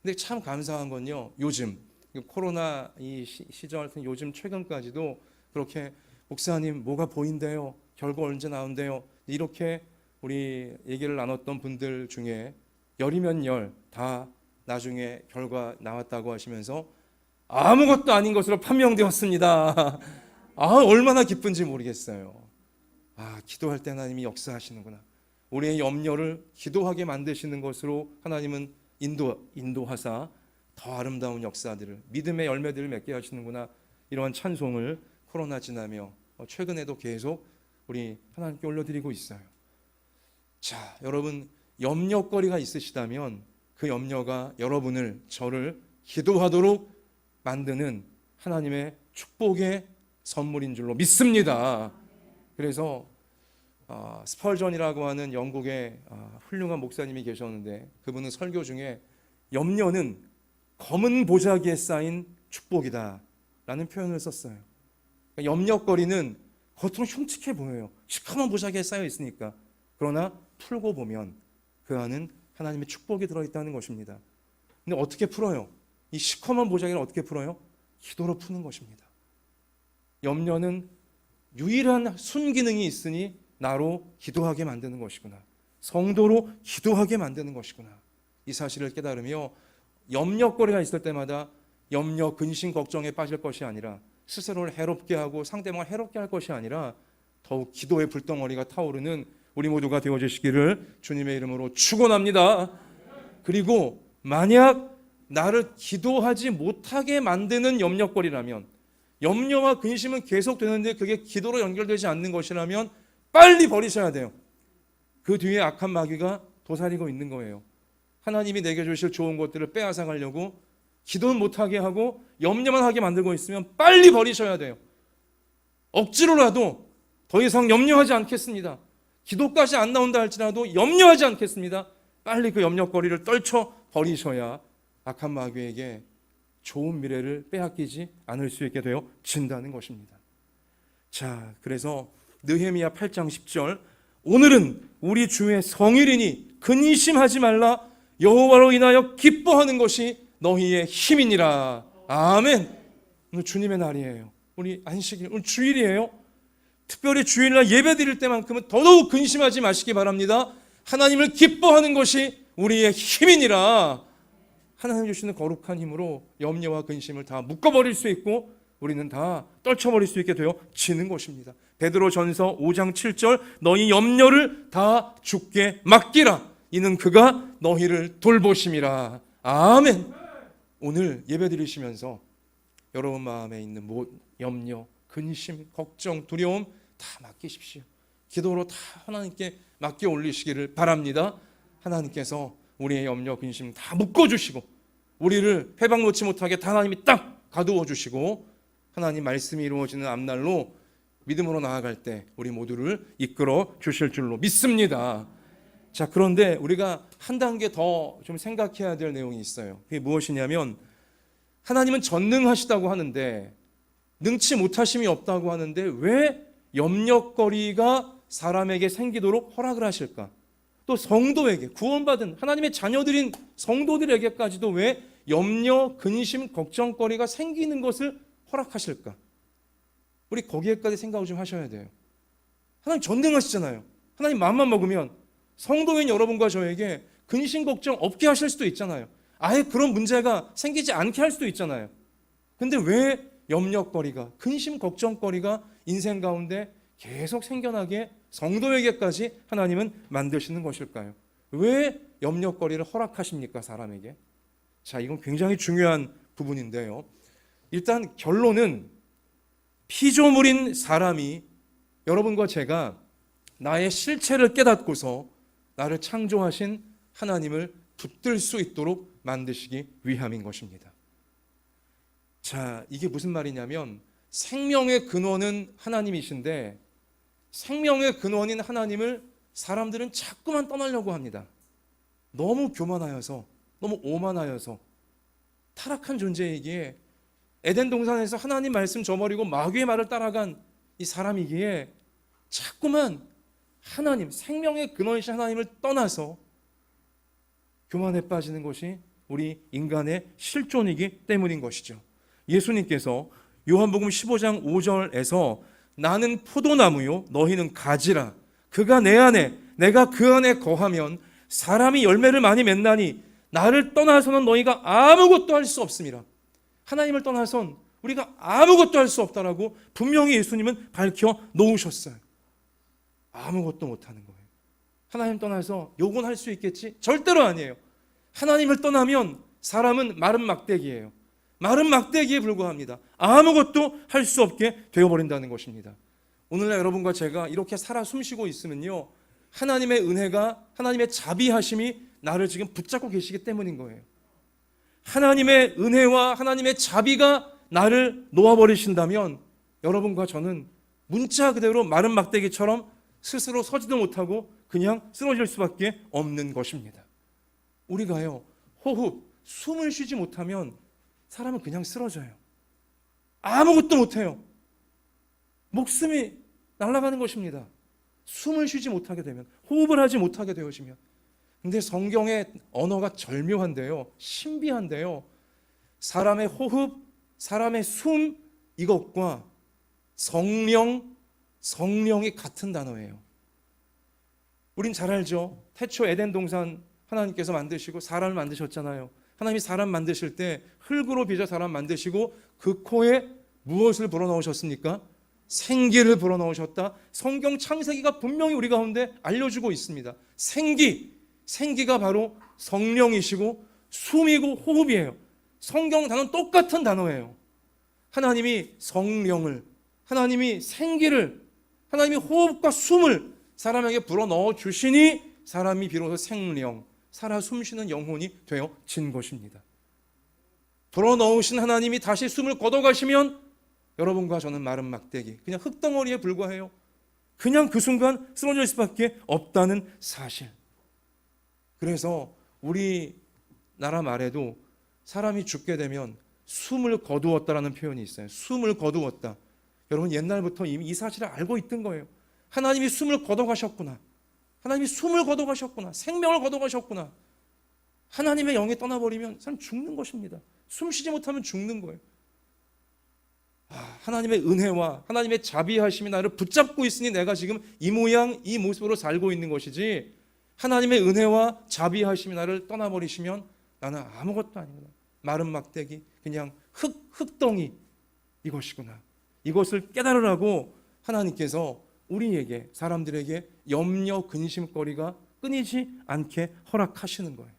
근데 참 감사한 건요, 요즘 코로나 이 시절, 요즘 최근까지도 그렇게 목사님 뭐가 보인대요, 결과 언제 나온대요, 이렇게 우리 얘기를 나눴던 분들 중에 열이면 열 다 나중에 결과 나왔다고 하시면서 아무것도 아닌 것으로 판명되었습니다. 얼마나 기쁜지 모르겠어요. 기도할 때 하나님이 역사하시는구나. 우리의 염려를 기도하게 만드시는 것으로 하나님은 인도하사 더 아름다운 역사들을, 믿음의 열매들을 맺게 하시는구나. 이러한 찬송을 코로나 지나며 최근에도 계속 우리 하나님께 올려드리고 있어요. 자, 여러분, 염려거리가 있으시다면 그 염려가 여러분을, 저를 기도하도록 만드는 하나님의 축복의 선물인 줄로 믿습니다. 그래서 스펄전이라고 하는 영국의 훌륭한 목사님이 계셨는데, 그분은 설교 중에 염려는 검은 보자기에 쌓인 축복이다 라는 표현을 썼어요. 그러니까 염려거리는 겉으로 흉측해 보여요. 시커먼 보자기에 쌓여 있으니까. 그러나 풀고 보면 그 안은 하나님의 축복이 들어있다는 것입니다. 근데 어떻게 풀어요? 이 시커먼 보자기를 어떻게 풀어요? 기도로 푸는 것입니다. 염려는 유일한 순기능이 있으니 나로 기도하게 만드는 것이구나. 성도로 기도하게 만드는 것이구나. 이 사실을 깨달으며 염려거리가 있을 때마다 염려, 근심, 걱정에 빠질 것이 아니라 스스로를 해롭게 하고 상대방을 해롭게 할 것이 아니라 더욱 기도의 불덩어리가 타오르는 우리 모두가 되어주시기를 주님의 이름으로 축원합니다. 그리고 만약 나를 기도하지 못하게 만드는 염려거리라면, 염려와 근심은 계속 되는데 그게 기도로 연결되지 않는 것이라면 빨리 버리셔야 돼요. 그 뒤에 악한 마귀가 도사리고 있는 거예요. 하나님이 내게 주실 좋은 것들을 빼앗아 가려고 기도는 못하게 하고 염려만 하게 만들고 있으면 빨리 버리셔야 돼요. 억지로라도 더 이상 염려하지 않겠습니다. 기도까지 안 나온다 할지라도 염려하지 않겠습니다. 빨리 그 염려거리를 떨쳐 버리셔야 악한 마귀에게 좋은 미래를 빼앗기지 않을 수 있게 되어진다는 것입니다. 자, 그래서 느헤미야 8장 10절, 오늘은 우리 주의 성일이니 근심하지 말라. 여호와로 인하여 기뻐하는 것이 너희의 힘이니라. 아멘. 오늘 주님의 날이에요. 우리 안식일, 오늘 주일이에요. 특별히 주일날 예배 드릴 때만큼은 더더욱 근심하지 마시기 바랍니다. 하나님을 기뻐하는 것이 우리의 힘이니라. 하나님 주시는 거룩한 힘으로 염려와 근심을 다 묶어버릴 수 있고 우리는 다 떨쳐버릴 수 있게 되어지는 것입니다. 베드로전서 5장 7절, 너희 염려를 다 주께 맡기라. 이는 그가 너희를 돌보심이라. 아멘. 오늘 예배 드리시면서 여러분 마음에 있는 염려, 근심, 걱정, 두려움 다 맡기십시오. 기도로 다 하나님께 맡겨 올리시기를 바랍니다. 하나님께서 우리의 염려, 근심 다 묶어주시고 우리를 회방 놓지 못하게 다 하나님이 딱 가두어 주시고 하나님 말씀이 이루어지는 앞날로 믿음으로 나아갈 때 우리 모두를 이끌어 주실 줄로 믿습니다. 자, 그런데 우리가 한 단계 더 좀 생각해야 될 내용이 있어요. 그게 무엇이냐면, 하나님은 전능하시다고 하는데, 능치 못하심이 없다고 하는데 왜 염려거리가 사람에게 생기도록 허락을 하실까? 또 성도에게, 구원받은 하나님의 자녀들인 성도들에게까지도 왜 염려, 근심, 걱정거리가 생기는 것을 허락하실까? 우리 거기에까지 생각을 좀 하셔야 돼요. 하나님 전능하시잖아요. 하나님 마음만 먹으면 성도인 여러분과 저에게 근심, 걱정 없게 하실 수도 있잖아요. 아예 그런 문제가 생기지 않게 할 수도 있잖아요. 근데 왜 염려거리가, 근심, 걱정거리가 인생 가운데 계속 생겨나게 성도에게까지 하나님은 만드시는 것일까요? 왜 염려거리를 허락하십니까, 사람에게? 자, 이건 굉장히 중요한 부분인데요. 일단 결론은 피조물인 사람이, 여러분과 제가 나의 실체를 깨닫고서 나를 창조하신 하나님을 붙들 수 있도록 만드시기 위함인 것입니다. 자, 이게 무슨 말이냐면, 생명의 근원은 하나님이신데 생명의 근원인 하나님을 사람들은 자꾸만 떠나려고 합니다. 너무 교만하여서, 너무 오만하여서, 타락한 존재이기에, 에덴 동산에서 하나님 말씀 저버리고 마귀의 말을 따라간 이 사람이기에 자꾸만 하나님, 생명의 근원이신 하나님을 떠나서 교만에 빠지는 것이 우리 인간의 실존이기 때문인 것이죠. 예수님께서 요한복음 15장 5절에서 나는 포도나무요 너희는 가지라, 그가 내 안에 내가 그 안에 거하면 사람이 열매를 많이 맺나니 나를 떠나서는 너희가 아무것도 할 수 없습니다. 하나님을 떠나선 우리가 아무것도 할 수 없다라고 분명히 예수님은 밝혀 놓으셨어요. 아무것도 못하는 거예요. 하나님 떠나서 요건 할 수 있겠지? 절대로 아니에요. 하나님을 떠나면 사람은 마른 막대기예요. 마른 막대기에 불과합니다. 아무것도 할 수 없게 되어버린다는 것입니다. 오늘날 여러분과 제가 이렇게 살아 숨쉬고 있으면요, 하나님의 은혜가, 하나님의 자비하심이 나를 지금 붙잡고 계시기 때문인 거예요. 하나님의 은혜와 하나님의 자비가 나를 놓아버리신다면 여러분과 저는 문자 그대로 마른 막대기처럼 스스로 서지도 못하고 그냥 쓰러질 수밖에 없는 것입니다. 우리가요, 호흡, 숨을 쉬지 못하면 사람은 그냥 쓰러져요. 아무것도 못해요. 목숨이 날아가는 것입니다. 숨을 쉬지 못하게 되면, 호흡을 하지 못하게 되어지면. 근데 성경의 언어가 절묘한데요, 신비한데요, 사람의 호흡, 사람의 숨, 이것과 성령이 같은 단어예요. 우린 잘 알죠. 태초 에덴 동산 하나님께서 만드시고 사람을 만드셨잖아요. 하나님이 사람 만드실 때 흙으로 빚어 사람 만드시고 그 코에 무엇을 불어넣으셨습니까? 생기를 불어넣으셨다. 성경 창세기가 분명히 우리 가운데 알려주고 있습니다. 생기가 바로 성령이시고 숨이고 호흡이에요. 성경 단어는 똑같은 단어예요. 하나님이 성령을, 하나님이 생기를, 하나님이 호흡과 숨을 사람에게 불어넣어 주시니 사람이 비로소 생령, 살아 숨쉬는 영혼이 되어진 것입니다. 불어넣으신 하나님이 다시 숨을 걷어가시면 여러분과 저는 마른 막대기, 그냥 흙덩어리에 불과해요. 그냥 그 순간 쓰러질 수밖에 없다는 사실. 그래서 우리나라 말에도 사람이 죽게 되면 숨을 거두었다라는 표현이 있어요. 숨을 거두었다. 여러분 옛날부터 이미 이 사실을 알고 있던 거예요. 하나님이 숨을 걷어가셨구나. 하나님이 숨을 걷어가셨구나. 생명을 걷어가셨구나. 하나님의 영이 떠나버리면 사람 죽는 것입니다. 숨 쉬지 못하면 죽는 거예요. 하나님의 은혜와 하나님의 자비하심이 나를 붙잡고 있으니 내가 지금 이 모양 이 모습으로 살고 있는 것이지, 하나님의 은혜와 자비하심이 나를 떠나버리시면 나는 아무것도 아닙니다. 마른 막대기, 그냥 흙덩이 이것이구나. 이것을 깨달으라고 하나님께서 우리에게, 사람들에게 염려 근심거리가 끊이지 않게 허락하시는 거예요.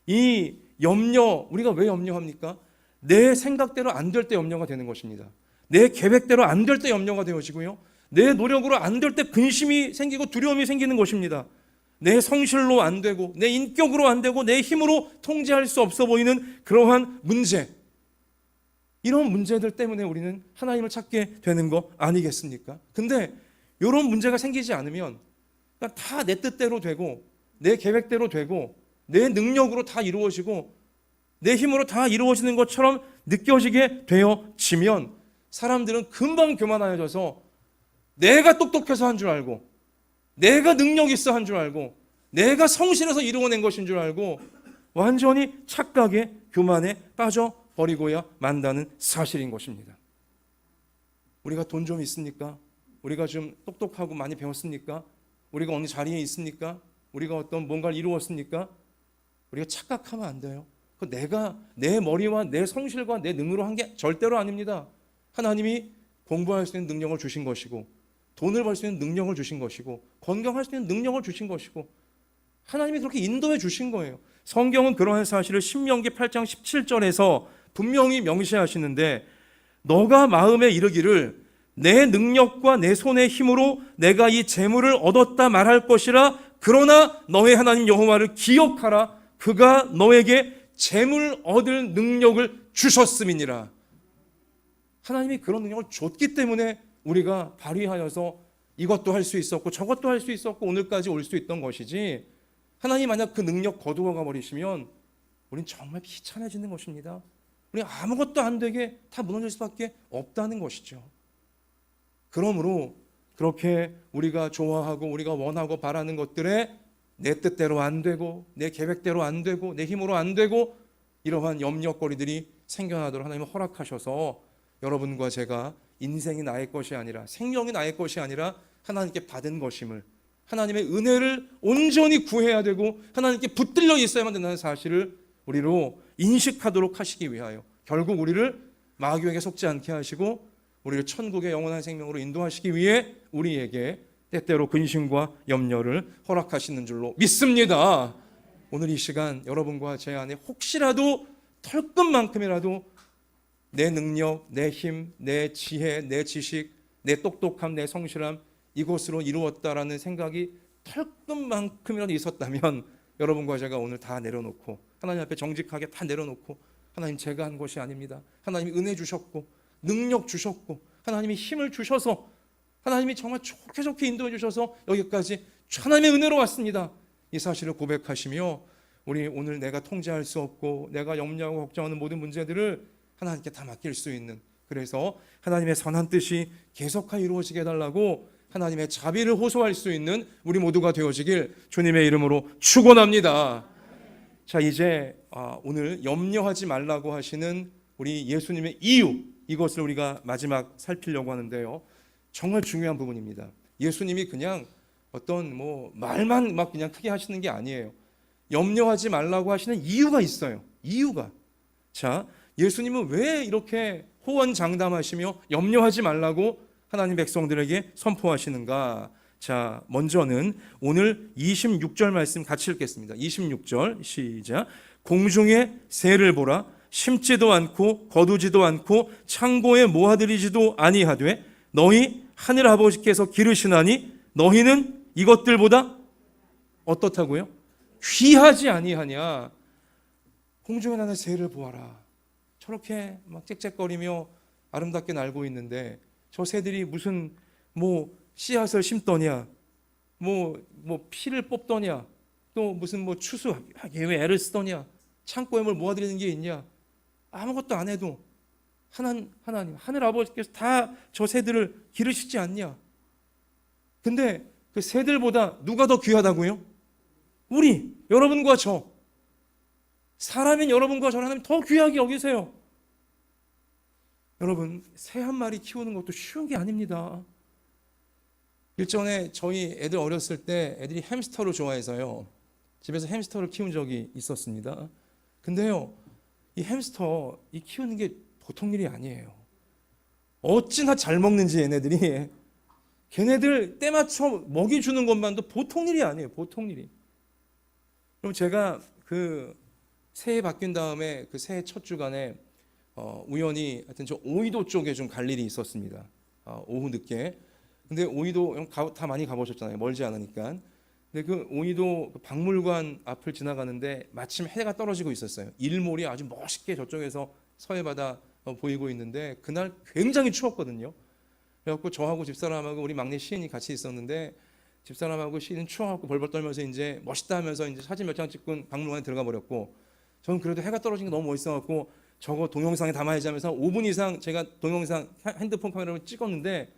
이 염려, 우리가 왜 염려합니까? 내 생각대로 안 될 때 염려가 되는 것입니다. 내 계획대로 안 될 때 염려가 되어지고요, 내 노력으로 안 될 때 근심이 생기고 두려움이 생기는 것입니다. 내 성실로 안 되고 내 인격으로 안 되고 내 힘으로 통제할 수 없어 보이는 그러한 문제, 이런 문제들 때문에 우리는 하나님을 찾게 되는 거 아니겠습니까? 근데 이런 문제가 생기지 않으면 다 내 뜻대로 되고 내 계획대로 되고 내 능력으로 다 이루어지고 내 힘으로 다 이루어지는 것처럼 느껴지게 되어지면 사람들은 금방 교만하여져서 내가 똑똑해서 한 줄 알고, 내가 능력 있어 한 줄 알고, 내가 성실해서 이루어낸 것인 줄 알고 완전히 착각에 교만에 빠져버리고야 만다는 사실인 것입니다. 우리가 돈 좀 있습니까? 우리가 좀 똑똑하고 많이 배웠습니까? 우리가 어느 자리에 있습니까? 우리가 어떤 뭔가를 이루었습니까? 우리가 착각하면 안 돼요. 내가 내 머리와 내 성실과 내 능으로 한 게 절대로 아닙니다. 하나님이 공부할 수 있는 능력을 주신 것이고, 돈을 벌 수 있는 능력을 주신 것이고, 건강할 수 있는 능력을 주신 것이고, 하나님이 그렇게 인도해 주신 거예요. 성경은 그러한 사실을 신명기 8장 17절에서 분명히 명시하시는데, 너가 마음에 이르기를 내 능력과 내 손의 힘으로 내가 이 재물을 얻었다 말할 것이라. 그러나 너의 하나님 여호와를 기억하라. 그가 너에게 재물 얻을 능력을 주셨음이니라. 하나님이 그런 능력을 줬기 때문에 우리가 발휘하여서 이것도 할 수 있었고 저것도 할 수 있었고 오늘까지 올 수 있던 것이지, 하나님 만약 그 능력 거두어가 버리시면 우리는 정말 비참해지는 것입니다. 우리 아무것도 안 되게 다 무너질 수밖에 없다는 것이죠. 그러므로 그렇게 우리가 좋아하고 우리가 원하고 바라는 것들에 내 뜻대로 안 되고 내 계획대로 안 되고 내 힘으로 안 되고 이러한 염려거리들이 생겨나도록 하나님은 허락하셔서 여러분과 제가 인생이 나의 것이 아니라, 생명이 나의 것이 아니라 하나님께 받은 것임을, 하나님의 은혜를 온전히 구해야 되고 하나님께 붙들려 있어야만 된다는 사실을 우리로 인식하도록 하시기 위하여 결국 우리를 마귀에게 속지 않게 하시고 우리를 천국의 영원한 생명으로 인도하시기 위해 우리에게 때때로 근심과 염려를 허락하시는 줄로 믿습니다. 오늘 이 시간 여러분과 제 안에 혹시라도 털끝만큼이라도 내 능력, 내 힘, 내 지혜, 내 지식, 내 똑똑함, 내 성실함 이것으로 이루었다라는 생각이 털끝만큼이라도 있었다면 여러분과 제가 오늘 다 내려놓고 하나님 앞에 정직하게 다 내려놓고, 하나님 제가 한 것이 아닙니다. 하나님이 은혜 주셨고 능력 주셨고 하나님이 힘을 주셔서 하나님이 정말 좋게 인도해 주셔서 여기까지 하나님의 은혜로 왔습니다. 이 사실을 고백하시며 우리 오늘 내가 통제할 수 없고 내가 염려하고 걱정하는 모든 문제들을 하나님께 다 맡길 수 있는, 그래서 하나님의 선한 뜻이 계속하여 이루어지게 해달라고 하나님의 자비를 호소할 수 있는 우리 모두가 되어지길 주님의 이름으로 축원합니다. 자, 이제 오늘 염려하지 말라고 하시는 우리 예수님의 이유, 이것을 우리가 마지막 살피려고 하는데요. 정말 중요한 부분입니다. 예수님이 그냥 어떤 말만 막 그냥 크게 하시는 게 아니에요. 염려하지 말라고 하시는 이유가 있어요. 이유가, 자, 예수님은 왜 이렇게 호언장담하시며 염려하지 말라고 하나님 백성들에게 선포하시는가? 자, 먼저는 오늘 26절 말씀 같이 읽겠습니다. 26절 시작. 공중의 새를 보라. 심지도 않고 거두지도 않고 창고에 모아들이지도 아니하되 너희 하늘 아버지께서 기르시나니 너희는 이것들보다 어떻다고요? 귀하지 아니하냐. 공중에 나는 새를 보아라. 저렇게 막 짹짹거리며 아름답게 날고 있는데 저 새들이 무슨 씨앗을 심더냐, 피를 뽑더냐, 또 무슨 추수하기 위해 애를 쓰더냐, 창고에 뭘 모아들이는 게 있냐? 아무것도 안 해도 하나님, 하늘 아버지께서 다 저 새들을 기르시지 않냐? 근데 그 새들보다 누가 더 귀하다고요? 우리, 여러분과 저. 사람인 여러분과 저를 하나님 더 귀하게 여기세요. 여러분, 새 한 마리 키우는 것도 쉬운 게 아닙니다. 일전에 저희 애들 어렸을 때 애들이 햄스터를 좋아해서요, 집에서 햄스터를 키운 적이 있었습니다. 근데요, 이 햄스터 키우는 게 보통 일이 아니에요. 어찌나 잘 먹는지 얘네들이, 걔네들 때 맞춰 먹이 주는 것만도 보통 일이 아니에요. 보통 일이. 그럼 제가 그 새해 바뀐 다음에 그 새해 첫 주간에 우연히 하여튼 저 오이도 쪽에 좀 갈 일이 있었습니다. 오후 늦게. 근데 오이도 다 많이 가보셨잖아요. 멀지 않으니까. 근데 그 오이도 박물관 앞을 지나가는데 마침 해가 떨어지고 있었어요. 일몰이 아주 멋있게 저쪽에서 서해바다 보이고 있는데 그날 굉장히 추웠거든요. 그래갖고 저하고 집사람하고 우리 막내 시인이 같이 있었는데 집사람하고 시인은 추워갖고 벌벌 떨면서 이제 멋있다 하면서 이제 사진 몇 장 찍고 박물관에 들어가 버렸고, 저는 그래도 해가 떨어진 게 너무 멋있어갖고 저거 동영상에 담아야지 하면서 5분 이상 제가 동영상 핸드폰 카메라로 찍었는데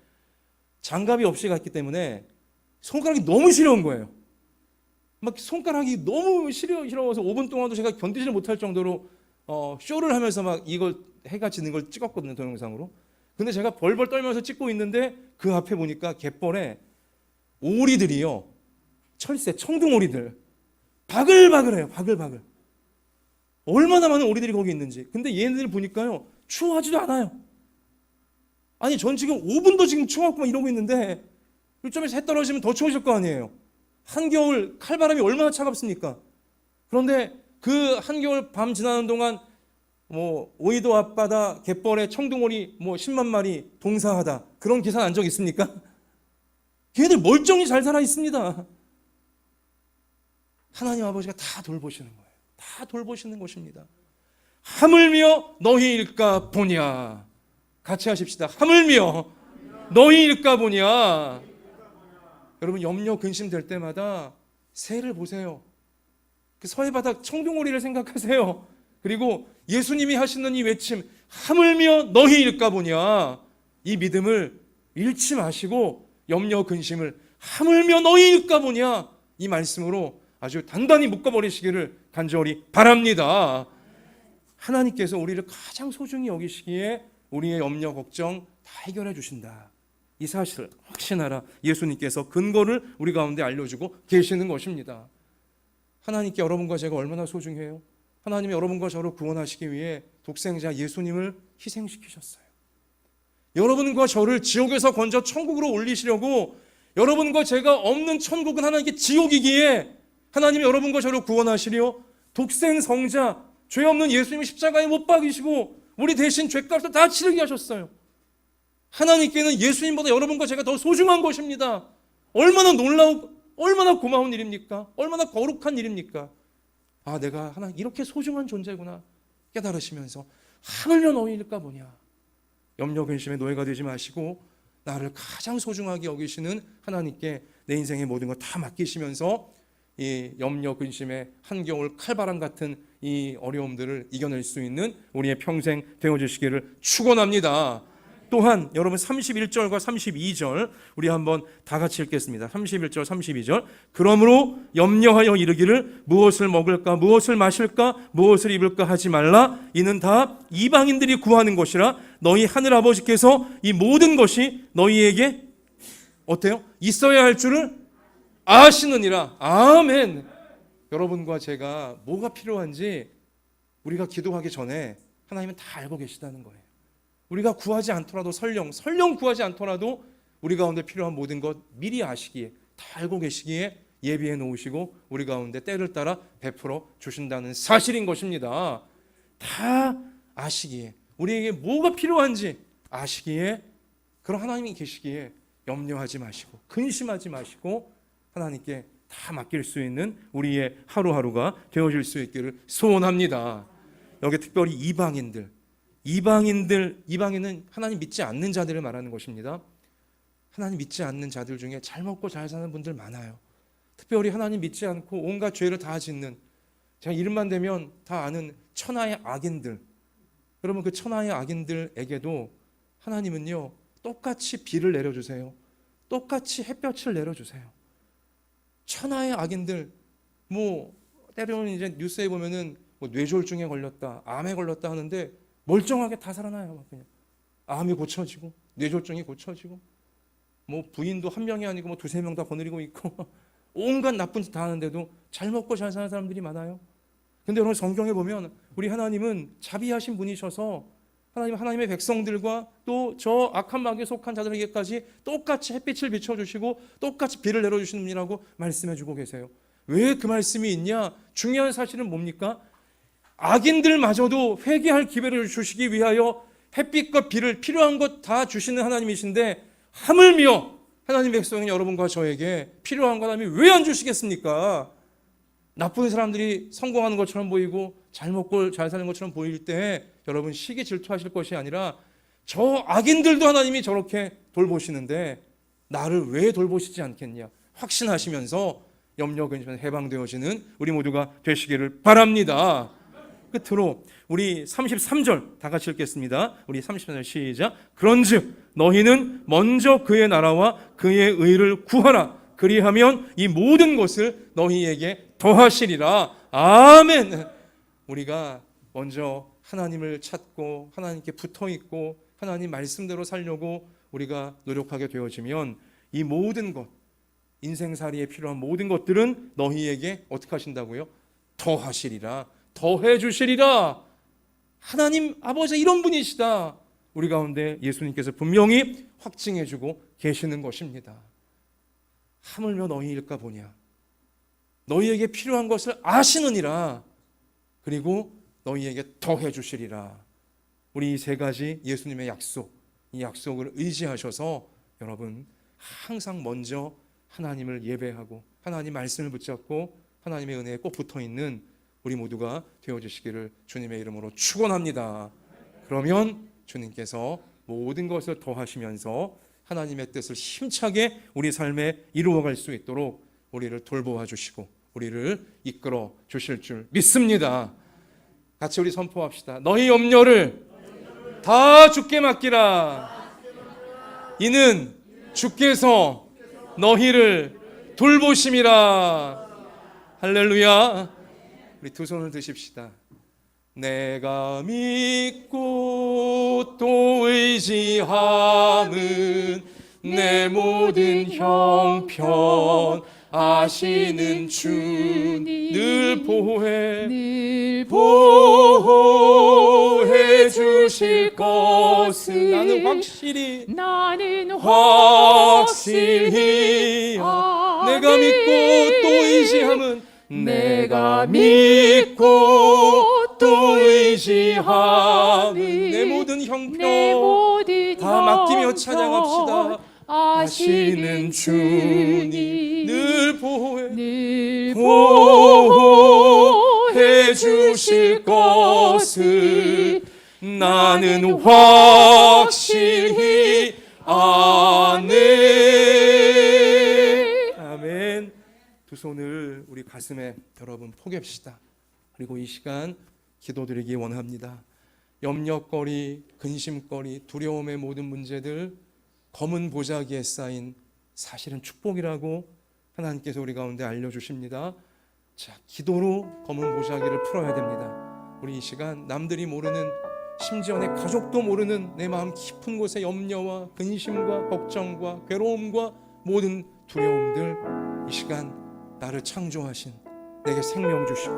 장갑이 없이 갔기 때문에 손가락이 너무 시려운 거예요. 막 손가락이 너무 시려워서 5분 동안도 제가 견디지 못할 정도로 쇼를 하면서 막 이걸 해가 지는 걸 찍었거든요, 동영상으로. 근데 제가 벌벌 떨면서 찍고 있는데 그 앞에 보니까 갯벌에 오리들이요, 철새, 청둥오리들 바글바글해요. 바글바글. 얼마나 많은 오리들이 거기 있는지. 근데 얘네들 보니까요, 추워하지도 않아요. 아니, 전 지금 5분도 지금 추워갖고 막 이러고 있는데 요점에서 해 떨어지면 더 추워질 거 아니에요. 한겨울 칼바람이 얼마나 차갑습니까? 그런데 그 한겨울 밤 지나는 동안 오이도 앞바다 갯벌에 청둥오리 10만 마리 동사하다, 그런 기사 난 적 있습니까? 걔네들 멀쩡히 잘 살아 있습니다. 하나님 아버지가 다 돌보시는 거예요. 다 돌보시는 것입니다. 하물며 너희일까 보냐. 같이 하십시다. 하물며 너희일까 보냐. 여러분, 염려 근심 될 때마다 새를 보세요. 그 서해바다 청둥오리를 생각하세요. 그리고 예수님이 하시는 이 외침, 하물며 너희일까 보냐, 이 믿음을 잃지 마시고 염려 근심을 하물며 너희일까 보냐, 이 말씀으로 아주 단단히 묶어버리시기를 간절히 바랍니다. 하나님께서 우리를 가장 소중히 여기시기에 우리의 염려 걱정 다 해결해 주신다, 이 사실을 확신하라. 예수님께서 근거를 우리 가운데 알려주고 계시는 것입니다. 하나님께 여러분과 제가 얼마나 소중해요? 하나님이 여러분과 저를 구원하시기 위해 독생자 예수님을 희생시키셨어요. 여러분과 저를 지옥에서 건져 천국으로 올리시려고, 여러분과 제가 없는 천국은 하나님께 지옥이기에 하나님이 여러분과 저를 구원하시려 독생 성자, 죄 없는 예수님이 십자가에 못 박이시고 우리 대신 죄값을 다 치르게 하셨어요. 하나님께는 예수님보다 여러분과 제가 더 소중한 것입니다. 얼마나 놀라우고 얼마나 고마운 일입니까? 얼마나 거룩한 일입니까? 아, 내가 하나님 이렇게 소중한 존재구나 깨달으시면서 하물며 너희일까 보냐. 염려 근심의 노예가 되지 마시고 나를 가장 소중하게 여기시는 하나님께 내 인생의 모든 걸 다 맡기시면서 이 염려 근심의 한겨울 칼바람 같은 이 어려움들을 이겨낼 수 있는 우리의 평생 되어주시기를 축원합니다. 또한 여러분 31절과 32절 우리 한번 다 같이 읽겠습니다. 31절 32절. 그러므로 염려하여 이르기를 무엇을 먹을까 무엇을 마실까 무엇을 입을까 하지 말라. 이는 다 이방인들이 구하는 것이라. 너희 하늘 아버지께서 이 모든 것이 너희에게 어때요? 있어야 할 줄을 아시느니라. 아멘. 여러분과 제가 뭐가 필요한지 우리가 기도하기 전에 하나님은 다 알고 계시다는 거예요. 우리가 구하지 않더라도 설령 구하지 않더라도 우리 가운데 필요한 모든 것 미리 아시기에, 다 알고 계시기에 예비해 놓으시고 우리 가운데 때를 따라 베풀어 주신다는 사실인 것입니다. 다 아시기에, 우리에게 뭐가 필요한지 아시기에, 그런 하나님이 계시기에 염려하지 마시고 근심하지 마시고 하나님께 다 맡길 수 있는 우리의 하루하루가 되어질 수 있기를 소원합니다. 여기 특별히 이방인은 하나님 믿지 않는 자들을 말하는 것입니다. 하나님 믿지 않는 자들 중에 잘 먹고 잘 사는 분들 많아요. 특별히 하나님 믿지 않고 온갖 죄를 다 짓는, 제가 이름만 대면 다 아는 천하의 악인들. 여러분, 그 천하의 악인들에게도 하나님은요 똑같이 비를 내려주세요. 똑같이 햇볕을 내려주세요. 천하의 악인들, 때로는 이제 뉴스에 보면은 뇌졸중에 걸렸다, 암에 걸렸다 하는데 멀쩡하게 다 살아나요. 그냥 암이 고쳐지고 뇌졸중이 고쳐지고, 부인도 한 명이 아니고 두세 명 다 거느리고 있고 온갖 나쁜 짓 다 하는데도 잘 먹고 잘 사는 사람들이 많아요. 근데 여러분, 성경에 보면 우리 하나님은 자비하신 분이셔서 하나님의 백성들과 또 저 악한 마귀에 속한 자들에게까지 똑같이 햇빛을 비춰주시고 똑같이 비를 내려주시는 분이라고 말씀해주고 계세요. 왜 그 말씀이 있냐? 중요한 사실은 뭡니까? 악인들마저도 회개할 기회를 주시기 위하여 햇빛과 비를 필요한 것 다 주시는 하나님이신데, 하물며 하나님 백성인 여러분과 저에게 필요한 것 하나님이 왜 안 주시겠습니까? 나쁜 사람들이 성공하는 것처럼 보이고 잘 먹고 잘 사는 것처럼 보일 때 여러분 시기 질투하실 것이 아니라, 저 악인들도 하나님이 저렇게 돌보시는데 나를 왜 돌보시지 않겠냐 확신하시면서 염려 근심에서 해방되어지는 우리 모두가 되시기를 바랍니다. 끝으로 우리 33절 다 같이 읽겠습니다. 우리 33절 시작. 그런즉 너희는 먼저 그의 나라와 그의 의를 구하라. 그리하면 이 모든 것을 너희에게 더하시리라. 아멘. 우리가 먼저 하나님을 찾고 하나님께 붙어있고 하나님 말씀대로 살려고 우리가 노력하게 되어지면 이 모든 것, 인생살이에 필요한 모든 것들은 너희에게 어떻게 하신다고요? 더하시리라. 더해 주시리라. 하나님 아버지 이런 분이시다. 우리 가운데 예수님께서 분명히 확증해 주고 계시는 것입니다. 하물며 너희일까 보냐. 너희에게 필요한 것을 아시느니라. 그리고 너희에게 더해 주시리라. 우리 이 세 가지 예수님의 약속, 이 약속을 의지하셔서 여러분 항상 먼저 하나님을 예배하고 하나님 말씀을 붙잡고 하나님의 은혜에 꼭 붙어있는 우리 모두가 되어주시기를 주님의 이름으로 축원합니다. 그러면 주님께서 모든 것을 더하시면서 하나님의 뜻을 힘차게 우리 삶에 이루어갈 수 있도록 우리를 돌보아 주시고 우리를 이끌어 주실 줄 믿습니다. 같이 우리 선포합시다. 너희 염려를 다 주께 맡기라. 이는 주께서 너희를 돌보심이라. 할렐루야. 우리 두 손을 드십시다. 내가 믿고 또 의지함은 내 모든 형편 아시는 주 늘 보호해 주실 것을 나는 확실히 내가 믿고 또 의지함은 내가 믿고 또 의지함은 내 모든 형편 다 맡기며 찬양합시다. 아시는 주님 늘 보호해 주실 것을 나는 확실히 아네. 아멘. 두 손을 우리 가슴에 여러분 포개합시다. 그리고 이 시간 기도드리기 원합니다. 염려거리, 근심거리, 두려움의 모든 문제들 검은 보자기에 쌓인 사실은 축복이라고 하나님께서 우리 가운데 알려주십니다. 자, 기도로 검은 보자기를 풀어야 됩니다. 우리 이 시간 남들이 모르는, 심지어 내 가족도 모르는 내 마음 깊은 곳에 염려와 근심과 걱정과 괴로움과 모든 두려움들, 이 시간 나를 창조하신, 내게 생명 주시고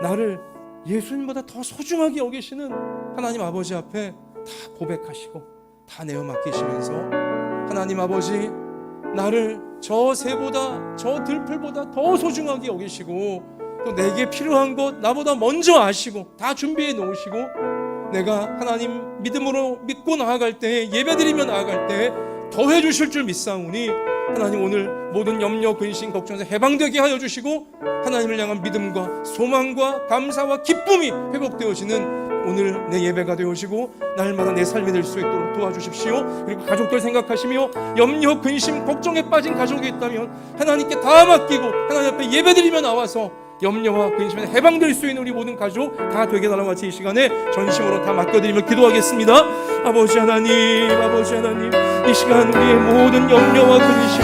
나를 예수님보다 더 소중하게 여기시는 하나님 아버지 앞에 다 고백하시고 다 내어 맡기시면서 하나님 아버지, 나를 저 새보다 저 들풀보다 더 소중하게 여기시고 또 내게 필요한 것 나보다 먼저 아시고 다 준비해 놓으시고 내가 하나님 믿음으로 믿고 나아갈 때, 예배드리며 나아갈 때 더해 주실 줄 믿사오니 하나님 오늘 모든 염려, 근심, 걱정에서 해방되게 하여 주시고 하나님을 향한 믿음과 소망과 감사와 기쁨이 회복되어지는 오늘 내 예배가 되어지고 날마다 내 삶이 될 수 있도록 도와주십시오. 그리고 가족들 생각하시며 염려, 근심, 걱정에 빠진 가족이 있다면 하나님께 다 맡기고 하나님 앞에 예배드리며 나와서 염려와 근심에 해방될 수 있는 우리 모든 가족 다 되게 달라고 같이 이 시간에 전심으로 다 맡겨드리며 기도하겠습니다. 아버지 하나님, 아버지 하나님, 이 시간 우리의 모든 염려와 근심,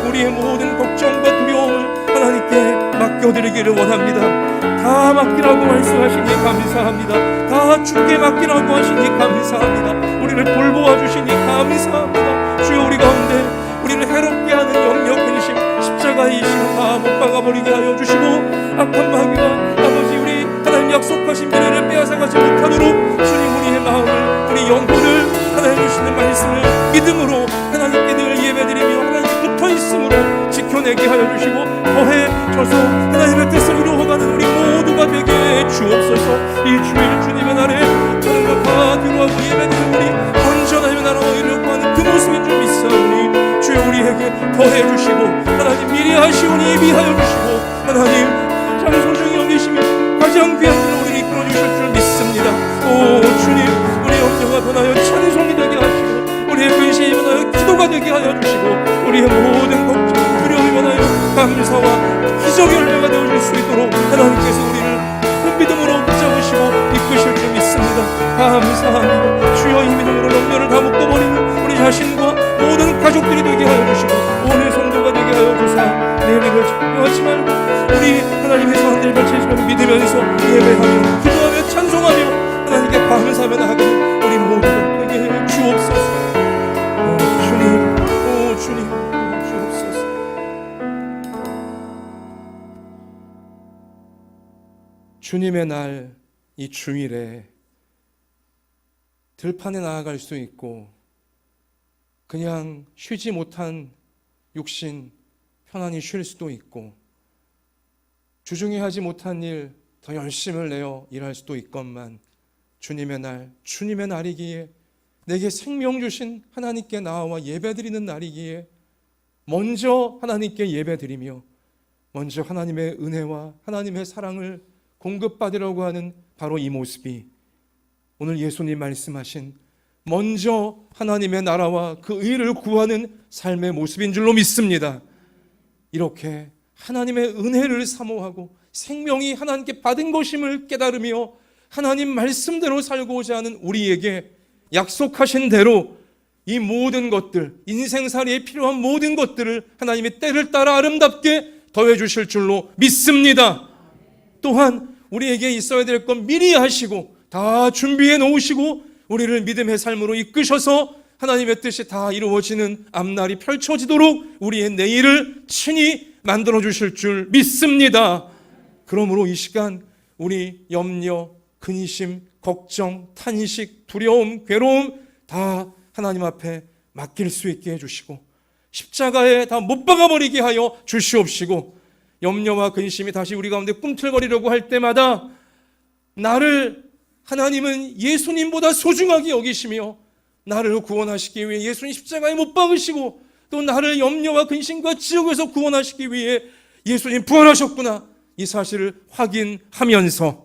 우리의 모든 걱정과 두려움을 하나님께 맡겨드리기를 원합니다. 다 맡기라고 말씀하시니 감사합니다. 다 주께 맡기라고 하시니 감사합니다. 우리를 돌보아 주시니 감사합니다. 주여, 우리 가운데 우리를 해롭게 하는 염려, 근심, 십자가의 이심을 다 못 박아버리게 하여 주시고 악한 마귀가 아버지 우리 하나님 약속하신 미래를 빼앗아가지 못하도록 주님 우리의 마음을, 우리 영혼을 하나님 주시는 말씀을 믿음으로 하나님께 늘 예배드리며 하나님 붙어있음으로 지켜내게 하여 주시고 더해져서 하나님의 뜻을 이루어가는 우리 모두가 되게 주옵소서. 이 주일 주님의 날에 다른 것 다 뒤로하고 예배드리는 우리 온전하여 나라와 이루려고 하는 그 모습인 줄 믿사오니 주여 우리에게 더해 주시고 하나님 미리 하시오니 예비하여 주시고 하나님 가장 소중히 여기시며 가장 귀한 길로 우리를 이끌어 주실 줄 믿습니다. 오 주님, 우리의 염려가 변하여 찬송이 되게 하시고 우리의 근심이 변하여 기도가 되게 하여 주시고 우리의 모든 걱정, 두려움이 변하여 감사와 기적의 열매가 되어줄 수 있도록 하나님께서 우리를 큰 믿음으로 붙잡으시고 이끄실 줄 믿습니다. 감사합니다. 주여, 이 믿음으로 염려를 다 묶어버리는 우리 자신과 모든 가족들이 되게 하여 주시고 오늘 성도가 되게 하여 주사 내일을 염려하지 말고 우리 하나님의 선을 발치시고 믿으면서 예배하며 기도하며 찬송하며 하나님께 감사하며 나아가는 우리 모두가 되게 해 주옵소서. 오 주님, 오 주님, 주옵소서. 주님의 날 이 주일에 들판에 나아갈 수 있고 그냥 쉬지 못한 육신 편안히 쉴 수도 있고 주중에 하지 못한 일 더 열심을 내어 일할 수도 있건만 주님의 날, 주님의 날이기에 내게 생명 주신 하나님께 나와 예배드리는 날이기에 먼저 하나님께 예배드리며 먼저 하나님의 은혜와 하나님의 사랑을 공급받으려고 하는 바로 이 모습이 오늘 예수님 말씀하신 먼저 하나님의 나라와 그 의를 구하는 삶의 모습인 줄로 믿습니다. 이렇게 하나님의 은혜를 사모하고 생명이 하나님께 받은 것임을 깨달으며 하나님 말씀대로 살고자 하는 우리에게 약속하신 대로 이 모든 것들, 인생살이에 필요한 모든 것들을 하나님의 때를 따라 아름답게 더해 주실 줄로 믿습니다. 또한 우리에게 있어야 될 것 미리 하시고 다 준비해 놓으시고 우리를 믿음의 삶으로 이끄셔서 하나님의 뜻이 다 이루어지는 앞날이 펼쳐지도록 우리의 내일을 친히 만들어 주실 줄 믿습니다. 그러므로 이 시간 우리 염려, 근심, 걱정, 탄식, 두려움, 괴로움 다 하나님 앞에 맡길 수 있게 해주시고 십자가에 다 못 박아버리게 하여 주시옵시고 염려와 근심이 다시 우리 가운데 꿈틀거리려고 할 때마다 나를 하나님은 예수님보다 소중하게 여기시며 나를 구원하시기 위해 예수님 십자가에 못 박으시고 또 나를 염려와 근심과 지옥에서 구원하시기 위해 예수님 부활하셨구나 이 사실을 확인하면서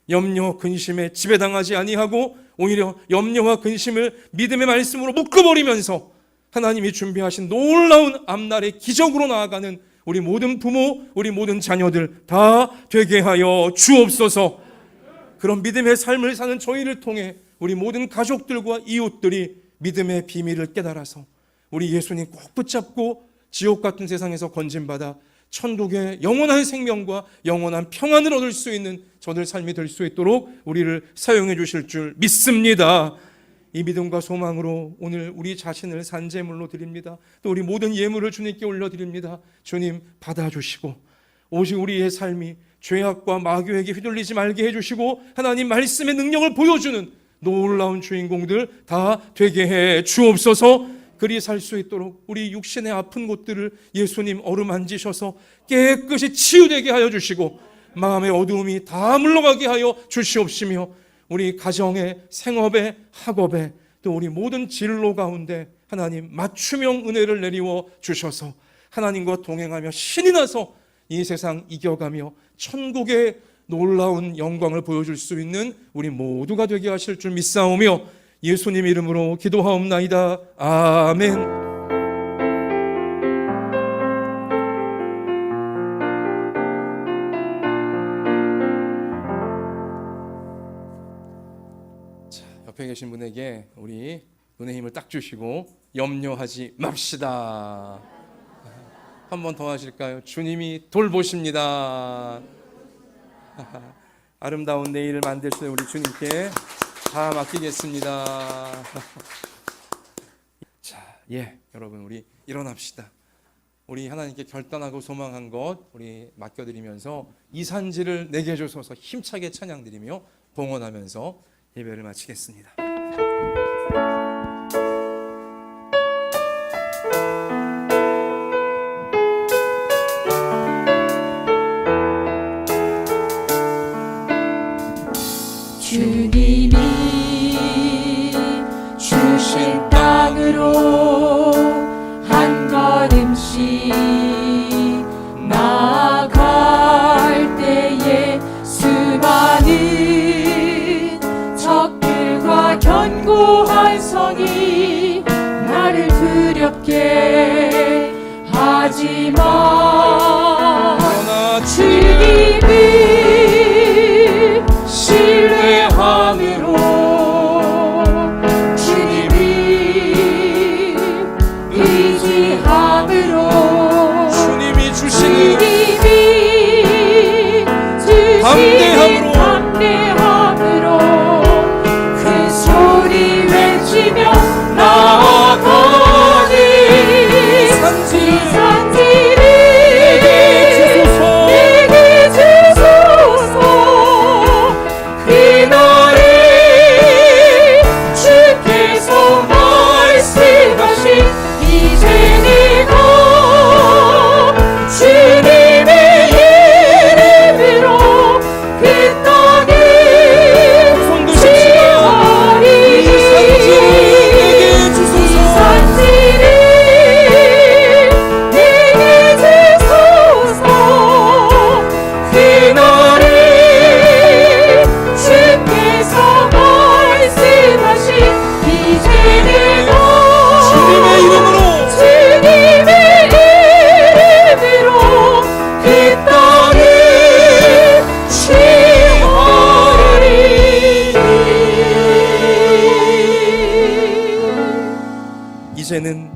염려 근심에 지배당하지 아니하고 오히려 염려와 근심을 믿음의 말씀으로 묶어버리면서 하나님이 준비하신 놀라운 앞날의 기적으로 나아가는 우리 모든 부모, 우리 모든 자녀들 다 되게 하여 주옵소서. 그런 믿음의 삶을 사는 저희를 통해 우리 모든 가족들과 이웃들이 믿음의 비밀을 깨달아서 우리 예수님 꼭 붙잡고 지옥 같은 세상에서 건진받아 천국의 영원한 생명과 영원한 평안을 얻을 수 있는 저들 삶이 될 수 있도록 우리를 사용해 주실 줄 믿습니다. 이 믿음과 소망으로 오늘 우리 자신을 산제물로 드립니다. 또 우리 모든 예물을 주님께 올려드립니다. 주님 받아주시고 오직 우리의 삶이 죄악과 마귀에게 휘둘리지 말게 해주시고 하나님 말씀의 능력을 보여주는 놀라운 주인공들 다 되게 해 주옵소서. 그리 살 수 있도록 우리 육신의 아픈 곳들을 예수님 어루만지셔서 깨끗이 치유되게 하여 주시고 마음의 어두움이 다 물러가게 하여 주시옵시며 우리 가정의 생업의 학업에 또 우리 모든 진로 가운데 하나님 맞춤형 은혜를 내리워 주셔서 하나님과 동행하며 신이 나서 이 세상 이겨가며 천국의 놀라운 영광을 보여줄 수 있는 우리 모두가 되게 하실 줄 믿사오며 예수님 이름으로 기도하옵나이다. 아멘. 자, 옆에 계신 분에게 우리 눈의 힘을 딱 주시고 염려하지 맙시다. 한 번 더 하실까요? 주님이 돌보십니다. 아름다운 내일을 만드실 우리 주님께 다 맡기겠습니다. 자, 여러분 우리 일어납시다. 우리 하나님께 결단하고 소망한 것 우리 맡겨드리면서 이 산지를 내게 주소서 힘차게 찬양드리며 봉헌하면서 예배를 마치겠습니다. 주님이 주신 땅으로 한 걸음씩 나아갈 때에 수많은 적들과 견고한 성이 나를 두렵게 하지만 주님을 신뢰함으로 주님이 의지함으로 주님이 주시는 담대함으로 큰 소리 외치며 나아가니 산지를 내게 주소서. 그날에 주께서 말씀하신 이제 내가 주님의 이름으로 그 땅을 지어리. 이 산지를 내게 주소서. 그날에 주께서 말씀하신 이제 내가 주님의 이름으로 그 땅을 취하리니. 이제는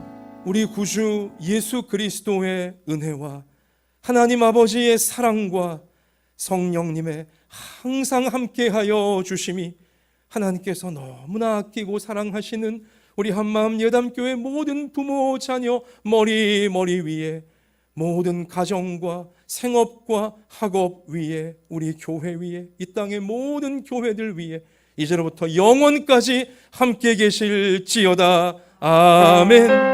우리 구주 예수 그리스도의 은혜와 하나님 아버지의 사랑과 성령님의 항상 함께하여 주심이 하나님께서 너무나 아끼고 사랑하시는 우리 한마음 예담교회 모든 부모 자녀 머리 위에 모든 가정과 생업과 학업 위에 우리 교회 위에 이 땅의 모든 교회들 위에 이제로부터 영원까지 함께 계실지어다. 아멘.